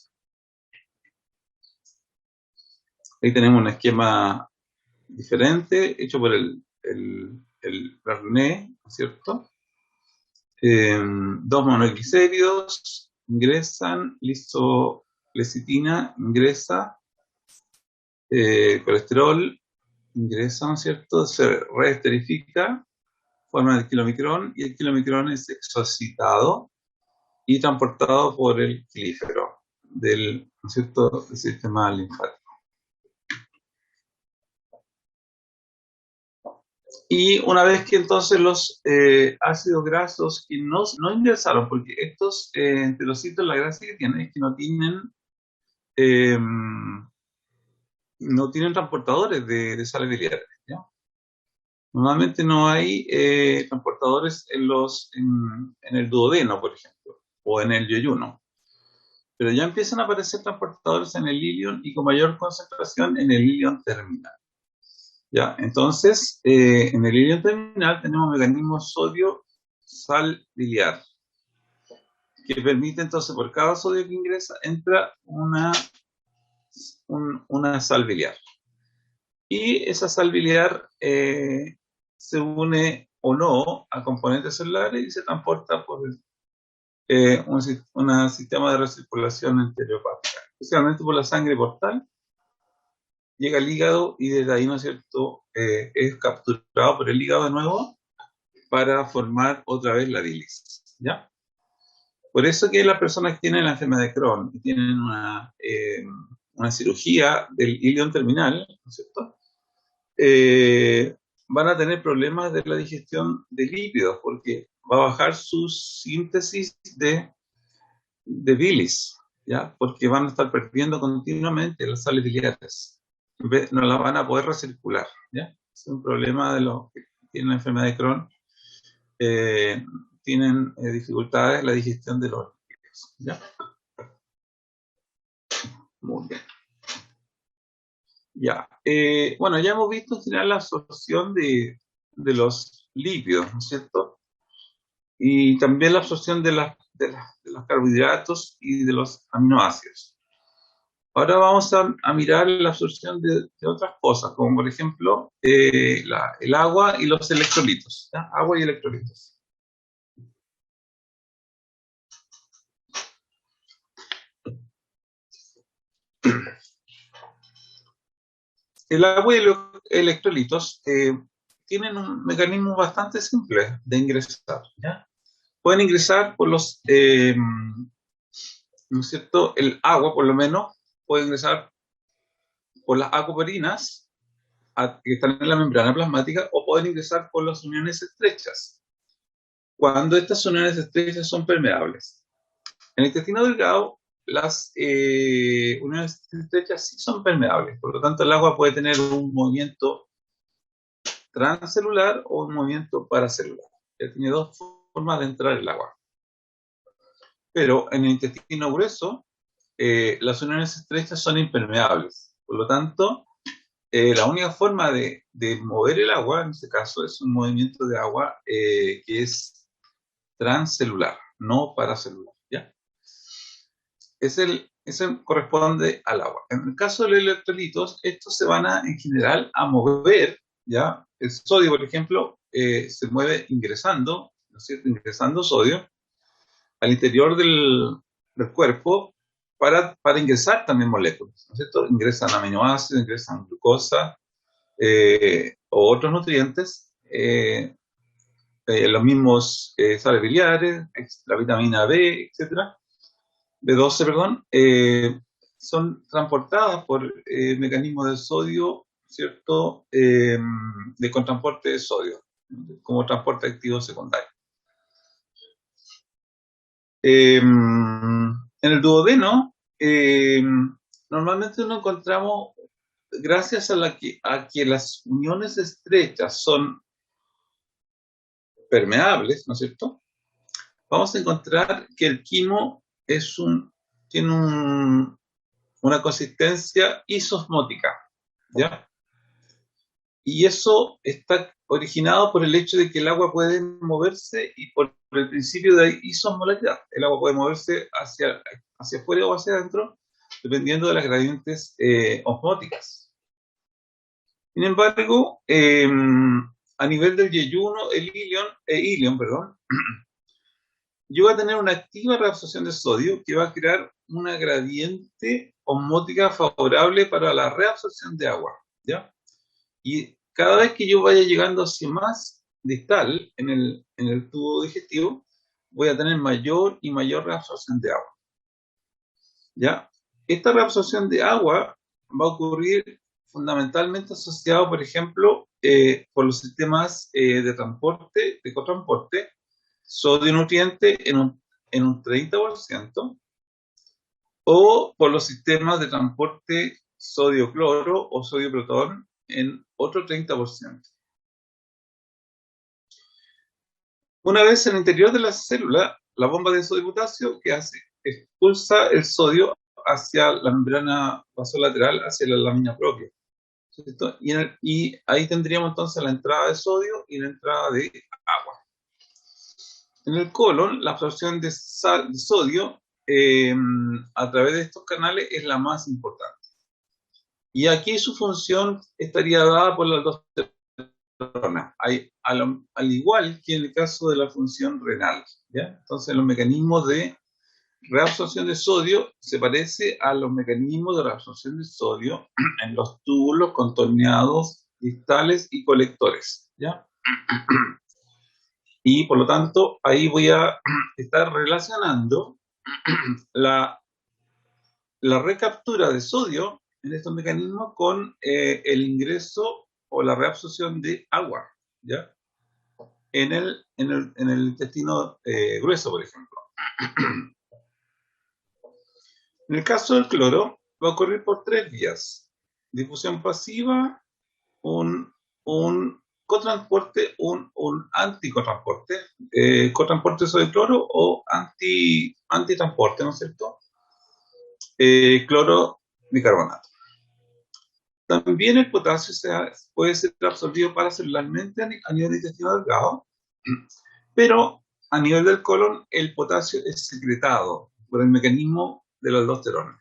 Speaker 1: Ahí tenemos un esquema diferente, hecho por el Bernet, ¿no es cierto? Dos monoglicéridos ingresan, lisolecitina ingresa, colesterol ingresa, ¿no es cierto?, se reesterifica, forma el kilomicrón, y el kilomicrón es exocitado y transportado por el clífero del, ¿no es cierto?, del sistema linfático. Y una vez que entonces los ácidos grasos que no ingresaron, porque estos enterocitos, la gracia que tienen es que no tienen transportadores de sales biliares, ¿ya? Normalmente no hay transportadores en el duodeno, por ejemplo, o en el yeyuno. Pero ya empiezan a aparecer transportadores en el ilion y con mayor concentración en el ilion terminal. ¿Ya? Entonces, en el ilion terminal tenemos mecanismos sodio-sal biliar, que permite entonces, por cada sodio que ingresa, entra una sal biliar. Y esa sal biliar se une o no a componentes celulares y se transporta por un sistema de recirculación enteropática, especialmente por la sangre portal. Llega al hígado y desde ahí, ¿no es cierto?, es capturado por el hígado de nuevo para formar otra vez la bilis, ¿ya? Por eso que las personas que tienen la enfermedad de Crohn y tienen una cirugía del ilion terminal, ¿no es cierto?, van a tener problemas de la digestión de lípidos, porque va a bajar su síntesis de bilis, ¿ya? Porque van a estar perdiendo continuamente las sales biliares, no las van a poder recircular, ¿ya? Es un problema de los que tienen la enfermedad de Crohn, tienen dificultades en la digestión de los lípidos, ¿ya? Muy bien. Ya, bueno, ya hemos visto en general la absorción de los lípidos, ¿no es cierto? Y también la absorción de los carbohidratos y de los aminoácidos. Ahora vamos a mirar la absorción de otras cosas, como por ejemplo el agua y los electrolitos. ¿Ya? Agua y electrolitos. El agua y los electrolitos tienen un mecanismo bastante simple de ingresar. ¿Ya? Pueden ingresar por los, ¿no es cierto? El agua, por lo menos, puede ingresar por las aquaporinas que están en la membrana plasmática o pueden ingresar por las uniones estrechas, cuando estas uniones estrechas son permeables. En el intestino delgado, las uniones estrechas sí son permeables, por lo tanto el agua puede tener un movimiento transcelular o un movimiento paracelular. Ya tiene dos formas de entrar el agua. Pero en el intestino grueso, las uniones estrechas son impermeables. Por lo tanto, la única forma de mover el agua, en este caso, es un movimiento de agua que es transcelular, no paracelular. ¿Ya? Ese corresponde al agua. En el caso de los electrolitos, estos se van en general a mover, ¿ya? El sodio, por ejemplo, se mueve ingresando, ¿no es cierto? Ingresando sodio al interior del cuerpo para ingresar también moléculas, ¿no es cierto? Ingresan aminoácidos, ingresan glucosa o otros nutrientes, los mismos sales biliares, la vitamina B, etcétera. B12, perdón, son transportadas por mecanismos de sodio, ¿cierto? De transporte de sodio, como transporte activo secundario. En el duodeno, normalmente nos encontramos, gracias a que las uniones estrechas son permeables, ¿no es cierto? Vamos a encontrar que el quimo tiene una consistencia isosmótica, ¿ya? Y eso está originado por el hecho de que el agua puede moverse y por el principio de isosmolaridad. El agua puede moverse hacia afuera o hacia adentro, dependiendo de las gradientes osmóticas. Sin embargo, a nivel del yeyuno, el ilion, perdón, yo voy a tener una activa reabsorción de sodio que va a crear una gradiente osmótica favorable para la reabsorción de agua, ¿ya? Y cada vez que yo vaya llegando hacia más distal en el tubo digestivo, voy a tener mayor y mayor reabsorción de agua, ¿ya? Esta reabsorción de agua va a ocurrir fundamentalmente asociado, por ejemplo, por los sistemas de transporte, de cotransporte, sodio nutriente en un 30%, o por los sistemas de transporte sodio-cloro o sodio-protón en otro 30%. Una vez en el interior de la célula, la bomba de sodio y potasio, ¿qué hace? Expulsa el sodio hacia la membrana vasolateral, hacia la lámina propia, ¿cierto? Y ahí tendríamos entonces la entrada de sodio y la entrada de agua. En el colon, la absorción de sodio a través de estos canales es la más importante. Y aquí su función estaría dada por las dos neuronas, al igual que en el caso de la función renal, ¿ya? Entonces, los mecanismos de reabsorción de sodio se parece a los mecanismos de reabsorción de sodio en los túbulos contorneados distales y colectores, ¿ya? Y por lo tanto, ahí voy a estar relacionando la recaptura de sodio en estos mecanismos con el ingreso o la reabsorción de agua, ¿ya? En el intestino grueso, por ejemplo. En el caso del cloro, va a ocurrir por tres vías: difusión pasiva, un cotransporte, un anticotransporte, cotransporte de sodio cloro o antitransporte, ¿no es cierto? Cloro bicarbonato. También el potasio puede ser absorbido paracelularmente a nivel de intestino delgado, pero a nivel del colon el potasio es secretado por el mecanismo de la aldosterona.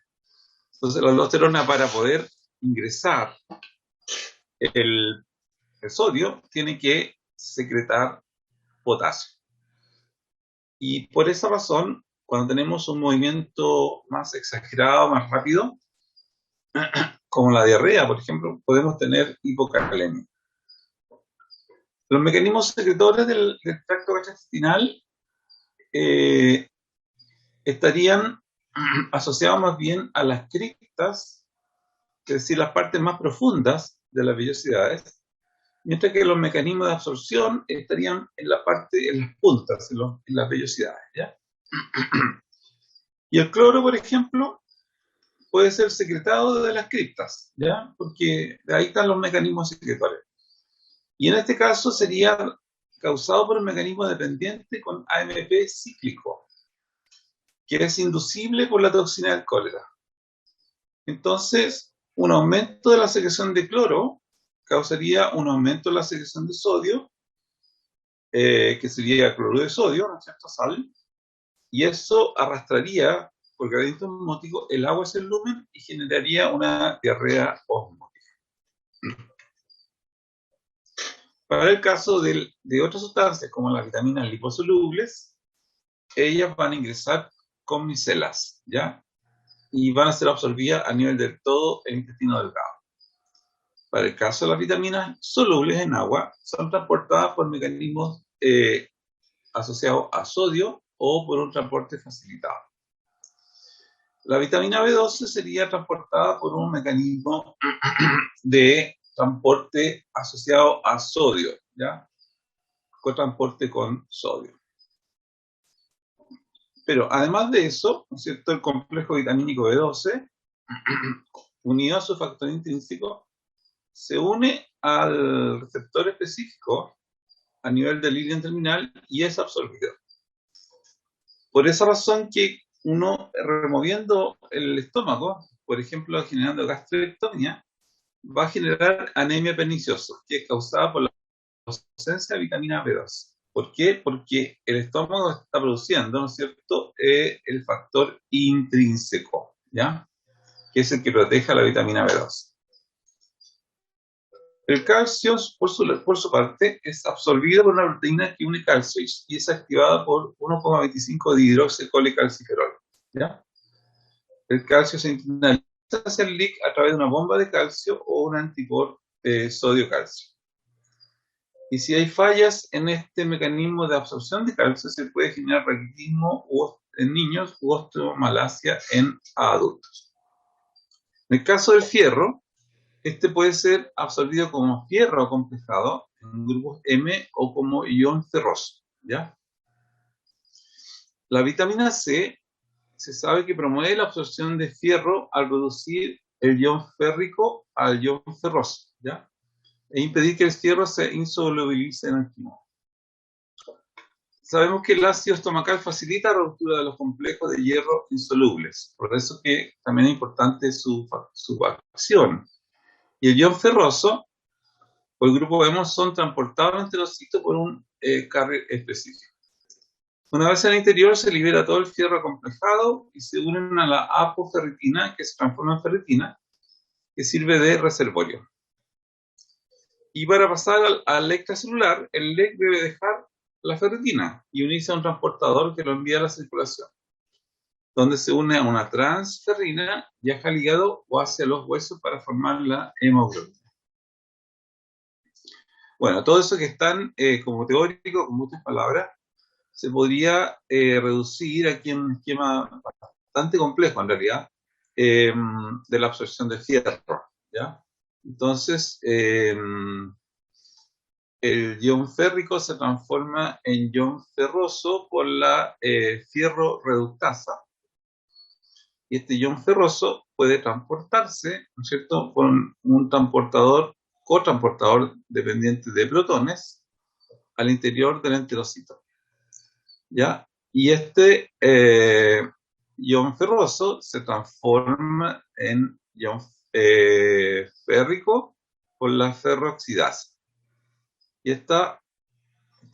Speaker 1: Entonces la aldosterona, para poder ingresar el sodio, tiene que secretar potasio. Y por esa razón, cuando tenemos un movimiento más exagerado, más rápido, como la diarrea, por ejemplo, podemos tener hipocalemia. Los mecanismos secretores del tracto gastrointestinal estarían asociados más bien a las criptas, es decir, las partes más profundas de las vellosidades, mientras que los mecanismos de absorción estarían en la parte, en las puntas, en las vellosidades, ¿ya? Y el cloro, por ejemplo, puede ser secretado de las criptas, ¿ya? Porque de ahí están los mecanismos secretorios. Y en este caso sería causado por un mecanismo dependiente con AMP cíclico, que es inducible por la toxina del cólera. Entonces, un aumento de la secreción de cloro causaría un aumento de la secreción de sodio, que sería cloruro de sodio, ¿no es cierto?, sal, y eso arrastraría por gradiente osmótico el agua hacia el lumen y generaría una diarrea osmótica. Para el caso de otras sustancias, como las vitaminas liposolubles, ellas van a ingresar con micelas, ¿ya? Y van a ser absorbidas a nivel del todo el intestino delgado. Para el caso de las vitaminas solubles en agua, son transportadas por mecanismos asociados a sodio o por un transporte facilitado. La vitamina B12 sería transportada por un mecanismo de transporte asociado a sodio, ¿ya? Cotransporte con sodio. Pero además de eso, ¿no es cierto?, el complejo vitamínico B12, unido a su factor intrínseco, se une al receptor específico a nivel del ilion terminal y es absorbido. Por esa razón que uno, removiendo el estómago, por ejemplo, generando gastrectomía, va a generar anemia perniciosa, que es causada por la ausencia de vitamina B2. ¿Por qué? Porque el estómago está produciendo, ¿no es cierto?, el factor intrínseco, ¿ya?, que es el que protege a la vitamina B2. El calcio, por su parte, es absorbido por una proteína que une calcio y es activada por 1,25 dihidroxicolecalciferol, ¿ya? El calcio se internaliza hacia el LIC a través de una bomba de calcio o un anticor sodio-calcio. Y si hay fallas en este mecanismo de absorción de calcio, se puede generar raquitismo en niños u osteomalacia en adultos. En el caso del fierro, este puede ser absorbido como fierro acomplejado en grupos M o como ion ferroso, ¿ya? La vitamina C se sabe que promueve la absorción de fierro al reducir el ion férrico al ion ferroso, ¿ya?, e impedir que el fierro se insolubilice en el quimo. Sabemos que el ácido estomacal facilita la ruptura de los complejos de hierro insolubles, por eso que también es importante su acción. Y el ion ferroso o el grupo hemo son transportados entre los sitios por un carrier específico. Una vez en el interior se libera todo el fierro acomplejado y se unen a la apoferritina, que se transforma en ferritina, que sirve de reservorio. Y para pasar al extracelular, el LEC debe dejar la ferritina y unirse a un transportador que lo envía a la circulación, donde se une a una transferrina, viaja al hígado o hacia los huesos para formar la hemoglobina. Bueno, todo eso que están como teórico, con muchas palabras, se podría reducir aquí en un esquema bastante complejo, en realidad, de la absorción de fierro, ¿ya? Entonces, el ion férrico se transforma en ion ferroso por la fierro reductasa. Y este ion ferroso puede transportarse, ¿no es cierto?, con un cotransportador dependiente de protones al interior del enterocito, ¿ya? Y este ion ferroso se transforma en ion férrico por la ferroxidasa. Y este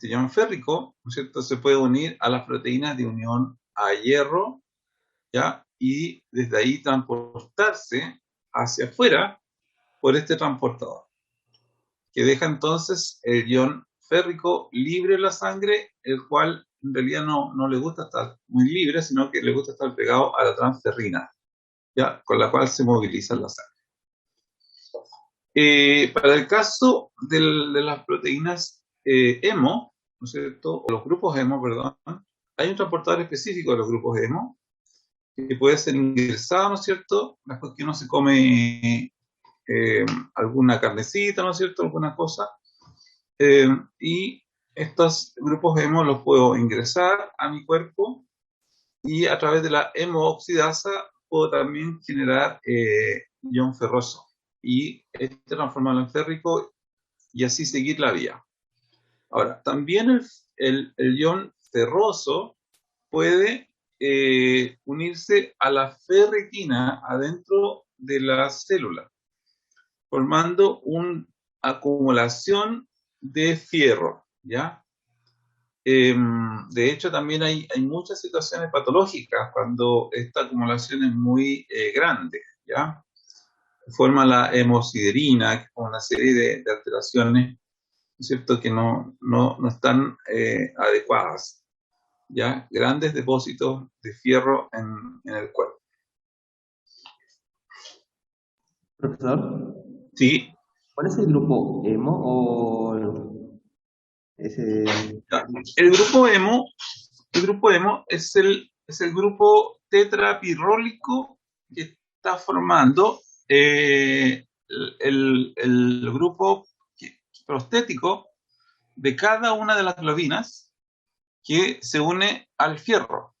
Speaker 1: ion férrico, ¿no es cierto?, se puede unir a las proteínas de unión a hierro, ¿ya?, y desde ahí transportarse hacia afuera por este transportador, que deja entonces el ion férrico libre en la sangre, el cual en realidad no le gusta estar muy libre, sino que le gusta estar pegado a la transferrina, ¿ya? Con la cual se moviliza la sangre. Para el caso de las proteínas hemo, ¿no es cierto? O los grupos hemo, perdón, hay un transportador específico de los grupos hemo que puede ser ingresado, ¿no es cierto? Después que uno se come alguna carnecita, ¿no es cierto? Alguna cosa. Y estos grupos hemo los puedo ingresar a mi cuerpo y a través de la hemooxidasa puedo también generar ion ferroso y transformarlo en férrico y así seguir la vía. Ahora, también el ion ferroso puede unirse a la ferritina adentro de la célula, formando una acumulación de fierro, ¿ya? De hecho, también hay muchas situaciones patológicas cuando esta acumulación es muy grande, ¿ya? Forma la hemosiderina, que es una serie de alteraciones, ¿no es cierto?, que no están adecuadas, ¿ya? Grandes depósitos de fierro en el cuerpo.
Speaker 3: Profesor,
Speaker 1: Sí.
Speaker 3: ¿cuál es el grupo hemo o ese?
Speaker 1: El grupo hemo es el grupo tetrapirrólico que está formando el grupo prostético de cada una de las globinas que se une al fierro.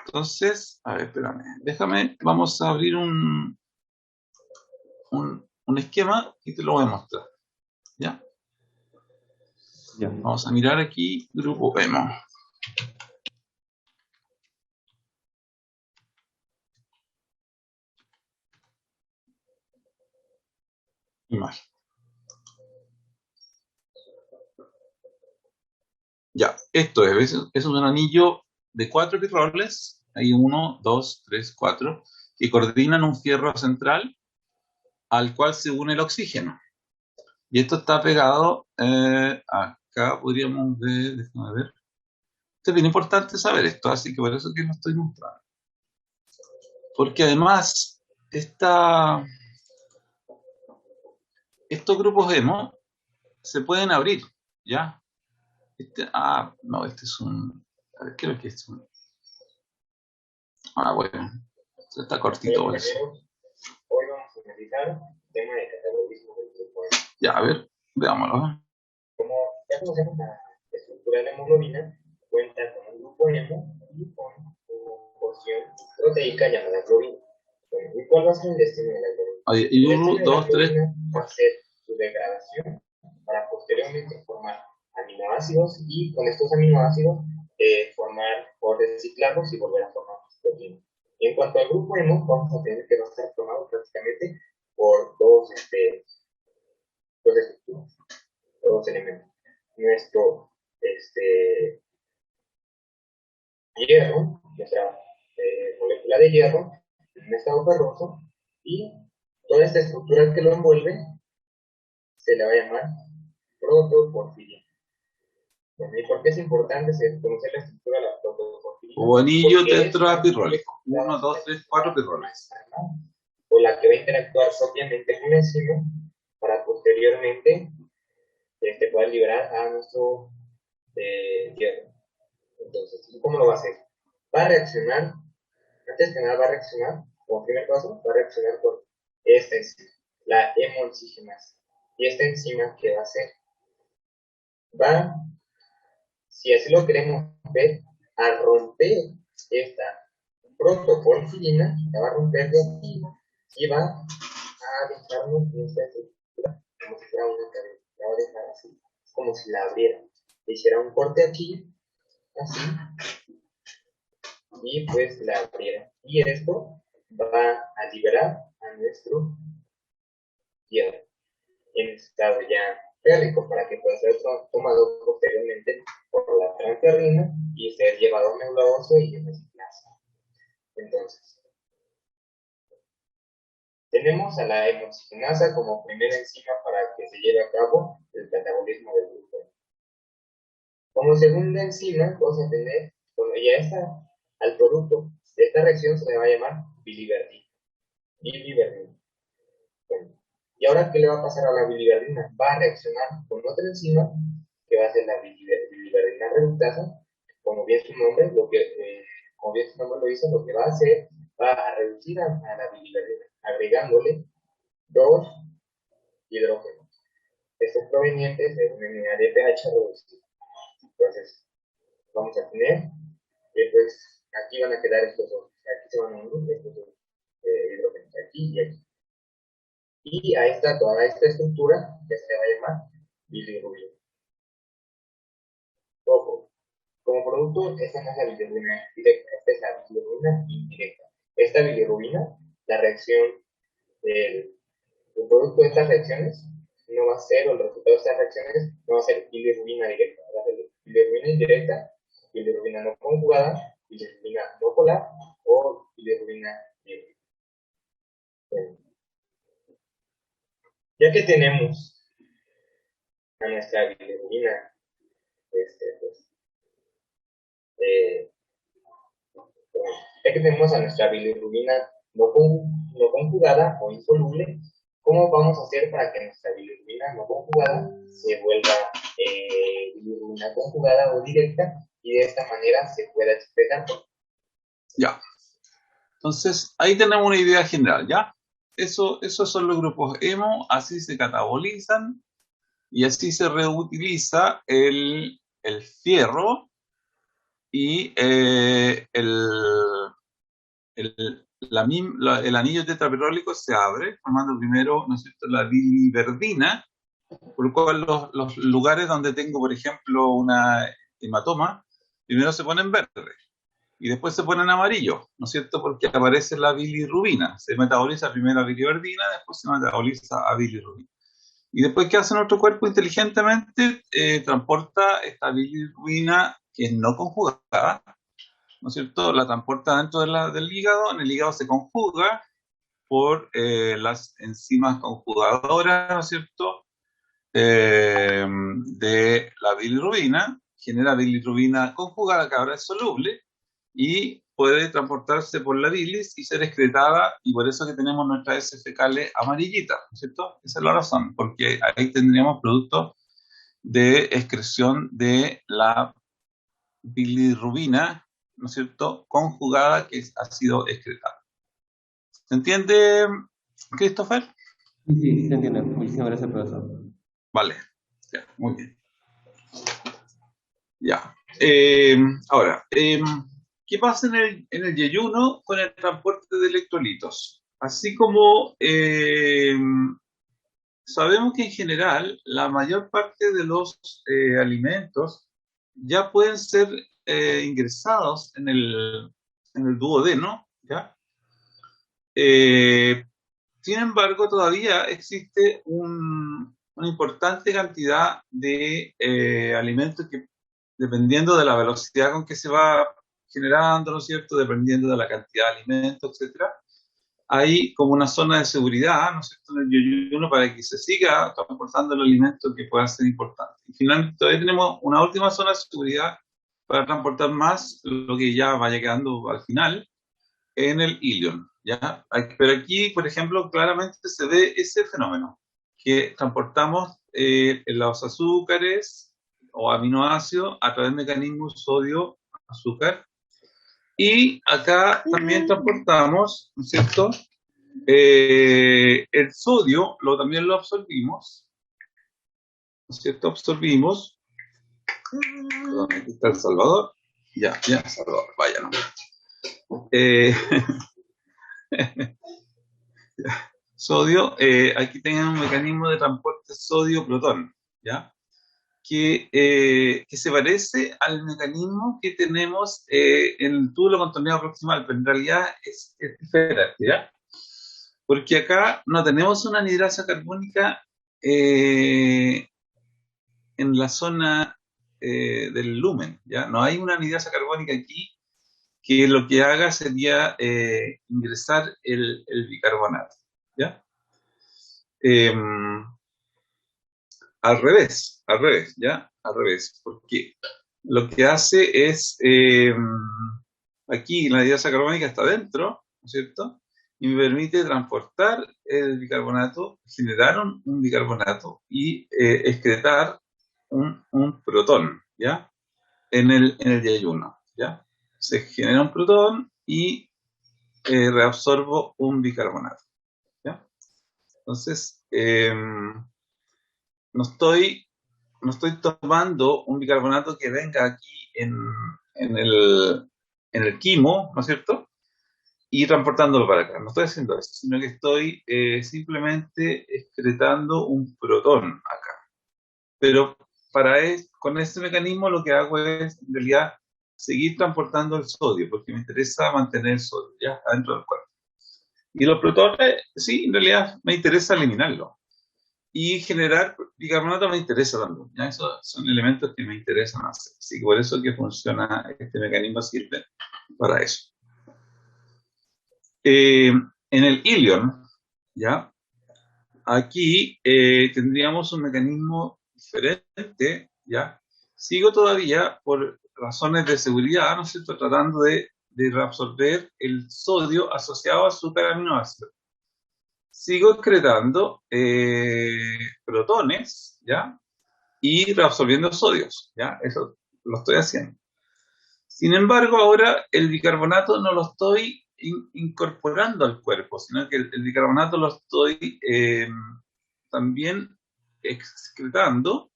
Speaker 1: Entonces, a ver, espérame, vamos a abrir un esquema y te lo voy a mostrar, ¿ya?
Speaker 3: Ya.
Speaker 1: Vamos a mirar aquí, grupo hemo. Imagen. Ya, esto es un anillo de 4 pirroles, hay 1, 2, 3, 4, que coordinan un fierro central al cual se une el oxígeno. Y esto está pegado, acá podríamos ver, déjame ver. Es bien importante saber esto, así que por eso que lo estoy mostrando. Porque además, estos grupos hemo se pueden abrir, ¿ya? No, este es un... A ver, creo que es un... Bueno, está cortito por eso.
Speaker 4: Hoy vamos a analizar el tema de catabolismo del grupo hemo.
Speaker 1: Ya, a ver, veámoslo.
Speaker 4: Como ya conocemos, la estructura de la hemoglobina cuenta con un grupo hemo y con una porción proteica llamada globina. Bueno, ¿y cuál va a ser el destino de la globina?
Speaker 1: Oye, y
Speaker 4: El destino
Speaker 1: 1,
Speaker 4: de la
Speaker 1: 2, 3.
Speaker 4: globina va a ser su degradación para posteriormente formar aminoácidos y con estos aminoácidos formar o reciclarlos y volver a formar proteínas. En cuanto al grupo hemo, vamos a tener que va a estar formado prácticamente por dos estructuras, dos elementos. Nuestro hierro, nuestra molécula de hierro, en un estado ferroso, y toda esta estructura que lo envuelve se le va a llamar protoporfirina. Bueno, ¿y por qué es importante conocer la estructura de la protoporfirina?
Speaker 1: O anillo tetrapirrólico. 1, 2, 3, 4 pirroles.
Speaker 4: O la que va a interactuar propiamente con la enzima para posteriormente pueda liberar a nuestro hierro. Entonces, ¿cómo lo va a hacer? Va a reaccionar, antes que nada va a reaccionar, como primer paso, va a reaccionar con esta enzima, la hemooxigenasa. Y esta enzima, ¿qué va a hacer? Va, si así lo queremos ver, a romper esta protoporfirina, la va a romper de aquí y va a dejarnos esta estructura como si fuera una cadena. La va a dejar así, como si la abriera. Le hiciera un corte aquí, así, y pues la abriera. Y esto va a liberar a nuestro hierro en estado ya férrico para que pueda ser tomado posteriormente por la transferrina y ser llevado a médula ósea y reciclarse. Entonces, Entonces, tenemos a la hemoxigenasa como primera enzima para que se lleve a cabo el catabolismo del grupo. Como segunda enzima, vamos a tener, cuando ya está al producto de esta reacción, se le va a llamar biliverdina. Bueno, ¿y ahora qué le va a pasar a la biliverdina? Va a reaccionar con otra enzima, que va a ser la biliverdina reductasa. Como bien su nombre, como bien su nombre lo dice, lo que va a hacer, va a reducir a la biliverdina, agregándole dos hidrógenos. Estos provenientes de una unidad de pH reducido. Entonces, vamos a tener, pues, aquí van a quedar estos dos, aquí se van a unir estos dos hidrógenos, aquí y aquí. Y a toda esta estructura que se va a llamar bilirrubina. Ojo, como producto, esta no es la bilirrubina directa, esta es la bilirrubina indirecta. Esta bilirrubina, la reacción del producto de estas reacciones, no va a ser, o el resultado de estas reacciones, no va a ser bilirrubina directa, va a ser bilirrubina indirecta, bilirrubina no conjugada, bilirrubina no polar o bilirrubina libre. Bueno, ya que tenemos a nuestra bilirrubina, ya que tenemos a nuestra bilirrubina no conjugada o insoluble, ¿cómo vamos a hacer para que nuestra bilirrubina no conjugada se vuelva bilirrubina conjugada o directa y de esta manera se pueda excretar?
Speaker 1: Ya. Entonces, ahí tenemos una idea general, ¿ya? Esos son los grupos hemo, así se catabolizan y así se reutiliza el fierro y el anillo tetraperrólico se abre, formando primero, ¿no es cierto?, la biliverdina, por lo cual los lugares donde tengo, por ejemplo, una hematoma, primero se ponen verdes y después se ponen amarillos, ¿no es cierto?, porque aparece la bilirrubina. Se metaboliza primero a biliverdina, después se metaboliza a bilirrubina. Y después, ¿qué hace nuestro cuerpo inteligentemente? Transporta esta bilirrubina que es no conjugada, ¿no es cierto? La transporta dentro del hígado. En el hígado se conjuga por las enzimas conjugadoras, ¿no es cierto?, de la bilirrubina. Genera bilirrubina conjugada, que ahora es soluble, y puede transportarse por la bilis y ser excretada, y por eso que tenemos nuestras heces fecales amarillitas, ¿no es cierto? Esa es la razón, porque ahí tendríamos productos de excreción de la bilirrubina, ¿no es cierto?, conjugada, que ha sido excretada. ¿Se entiende, Christopher?
Speaker 3: Sí, se entiende. Muchísimas gracias, profesor.
Speaker 1: Vale, ya, muy bien. Ya. Ahora, ¿qué pasa en el yeyuno con el transporte de electrolitos? Así como sabemos que en general la mayor parte de los alimentos ya pueden ser ingresados en el duodeno, ¿ya? Sin embargo, todavía existe una importante cantidad de alimentos que, dependiendo de la velocidad con que se va generando, ¿no es cierto?, dependiendo de la cantidad de alimentos, etcétera, hay como una zona de seguridad, ¿no es cierto?, en el yeyuno para que se siga transportando el alimento que pueda ser importante. Y finalmente todavía tenemos una última zona de seguridad para transportar más lo que ya vaya quedando al final en el ilion, ¿ya? Pero aquí, por ejemplo, claramente se ve ese fenómeno, que transportamos los azúcares o aminoácidos a través del mecanismo sodio-azúcar. Y acá también transportamos, ¿no es cierto?, el sodio también lo absorbimos, ¿no es cierto? Absorbimos. Perdón, aquí está El Salvador. Ya, Salvador, vaya, no. Sodio, aquí tenemos un mecanismo de transporte sodio-protón, ¿ya? Que se parece al mecanismo que tenemos en el túbulo contorneado proximal, pero en realidad es diferente, ¿ya? Porque acá no tenemos una anhidrasa carbónica en la zona del lumen, ¿ya? No hay una anhidrasa carbónica aquí que lo que haga sería ingresar el bicarbonato, ¿ya? Al revés, ¿ya? Al revés, porque lo que hace es, aquí la hidrasa carbónica está dentro, ¿no es cierto? Y me permite transportar el bicarbonato, generar un bicarbonato y excretar un protón, ¿ya? En el yayuno, ¿ya? Se genera un protón y reabsorbo un bicarbonato, ¿ya? Entonces, no estoy tomando un bicarbonato que venga aquí en el quimo, ¿no es cierto? Y transportándolo para acá. No estoy haciendo eso, sino que estoy simplemente excretando un protón acá. Pero con este mecanismo lo que hago es, en realidad, seguir transportando el sodio, porque me interesa mantener el sodio ya adentro del cuerpo. Y los protones, sí, en realidad me interesa eliminarlo. Y generar bicarbonato me interesa también, ¿ya? Esos son elementos que me interesan hacer. Así que por eso que funciona este mecanismo, sirve para eso. En el ilion, ¿ya? Aquí tendríamos un mecanismo diferente, ¿ya? Sigo todavía, por razones de seguridad, ¿no es cierto?, tratando de reabsorber el sodio asociado a azúcar aminoácido. Sigo excretando protones, ¿ya? Y reabsorbiendo sodios, ¿ya? Eso lo estoy haciendo. Sin embargo, ahora el bicarbonato no lo estoy incorporando al cuerpo, sino que el bicarbonato lo estoy también excretando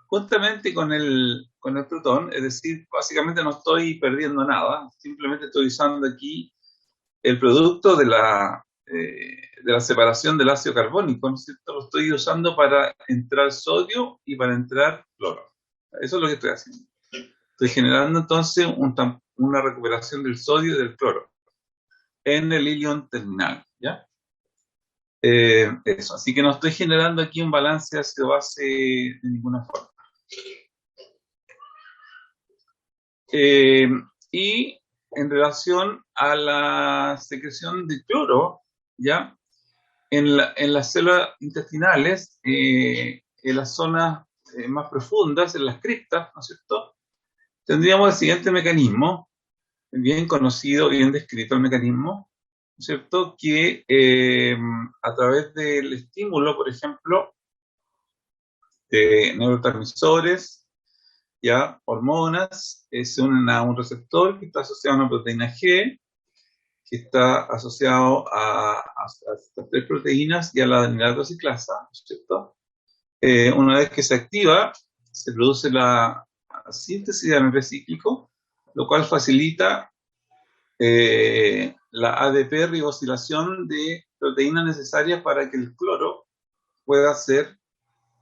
Speaker 1: juntamente con el protón, es decir, básicamente no estoy perdiendo nada, simplemente estoy usando aquí el producto de la separación del ácido carbónico, ¿no es cierto? Lo estoy usando para entrar sodio y para entrar cloro. Eso es lo que estoy haciendo. Estoy generando entonces una recuperación del sodio y del cloro en el ilion terminal, ¿ya? Eso, así que no estoy generando aquí un balance ácido-base de ninguna forma. Y en relación a la secreción de cloro, ¿ya? En las células intestinales, en las zonas más profundas, en las criptas, ¿no es cierto?, tendríamos el siguiente mecanismo, bien conocido, bien descrito el mecanismo, ¿no es cierto?, que a través del estímulo, por ejemplo, de neurotransmisores, ya, hormonas, se unen a un receptor que está asociado a una proteína G, que está asociado a estas tres proteínas y a la adeninato ciclasa, ¿no es cierto? Una vez que se activa, se produce la síntesis de AMP cíclico, lo cual facilita la ADP ribosilación de proteínas necesarias para que el cloro pueda ser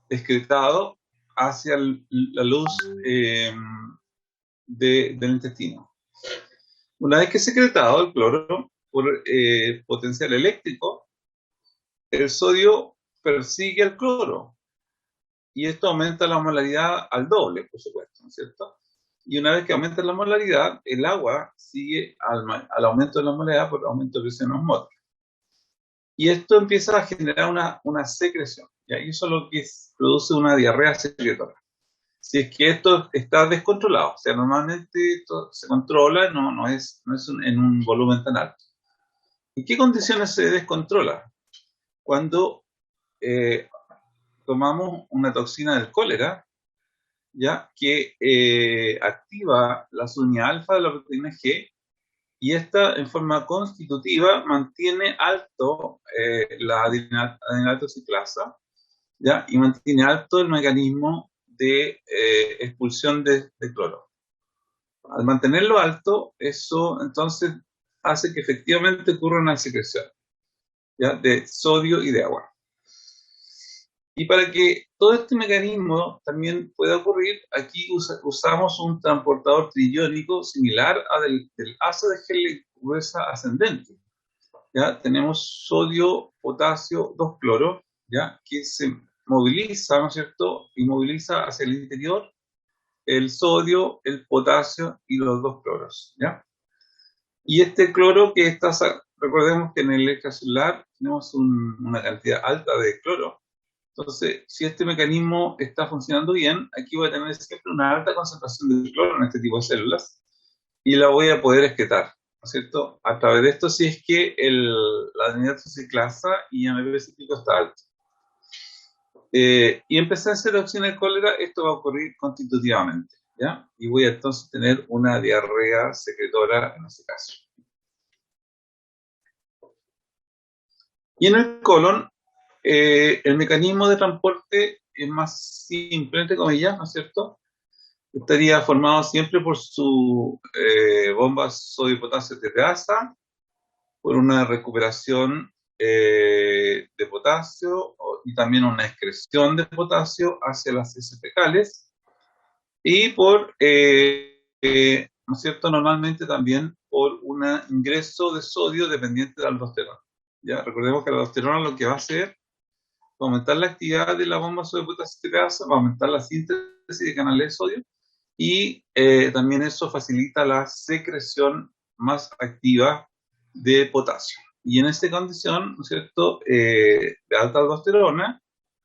Speaker 1: excretado hacia la luz del intestino. Una vez que es secretado el cloro por potencial eléctrico, el sodio persigue al cloro y esto aumenta la molaridad al doble, por supuesto, ¿no es cierto? Y una vez que aumenta la molaridad, el agua sigue al aumento de la molaridad por aumento de presión osmótica. Y esto empieza a generar una secreción, ¿ya? Y eso es lo que produce una diarrea secretora. Si es que esto está descontrolado, o sea, normalmente esto se controla, no es en un volumen tan alto. ¿En qué condiciones se descontrola? Cuando tomamos una toxina del cólera, ¿ya?, que activa la suña alfa de la proteína G, y esta en forma constitutiva mantiene alto la adeninato ciclasa, ¿ya?, y mantiene alto el mecanismo de expulsión de cloro. Al mantenerlo alto, eso entonces hace que efectivamente ocurra una secreción, ¿ya?, de sodio y de agua. Y para que todo este mecanismo también pueda ocurrir, aquí usamos un transportador triiónico similar al del asa de Helen gruesa ascendente. ¿Ya? Tenemos sodio, potasio, 2 cloros, ¿ya?, que se moviliza, ¿no es cierto?, y moviliza hacia el interior el sodio, el potasio y los 2 cloros, ¿ya? Y este cloro que está, recordemos que en el extracelular tenemos una cantidad alta de cloro. Entonces, si este mecanismo está funcionando bien, aquí voy a tener siempre una alta concentración de cloro en este tipo de células y la voy a poder excretar, ¿no es cierto? A través de esto, si es que la nitroxiclasa y AMP cíclico está alto. Y en presencia de toxina de cólera, esto va a ocurrir constitutivamente, ¿ya? Y voy a entonces tener una diarrea secretora en ese caso. Y en el colon, el mecanismo de transporte es más simple, entre comillas, ¿no es cierto? Estaría formado siempre por su bomba sodio-potasio tereasa, por una recuperación de potasio y también una excreción de potasio hacia las heces fecales y por, ¿no es cierto?, normalmente también por un ingreso de sodio dependiente de aldosterona. ¿Ya? Recordemos que la aldosterona lo que va a hacer va a aumentar la actividad de la bomba sodio-potasio tereasa, va a aumentar la síntesis de canales de sodio y también eso facilita la secreción más activa de potasio. Y en esta condición, ¿no es cierto?, de alta aldosterona,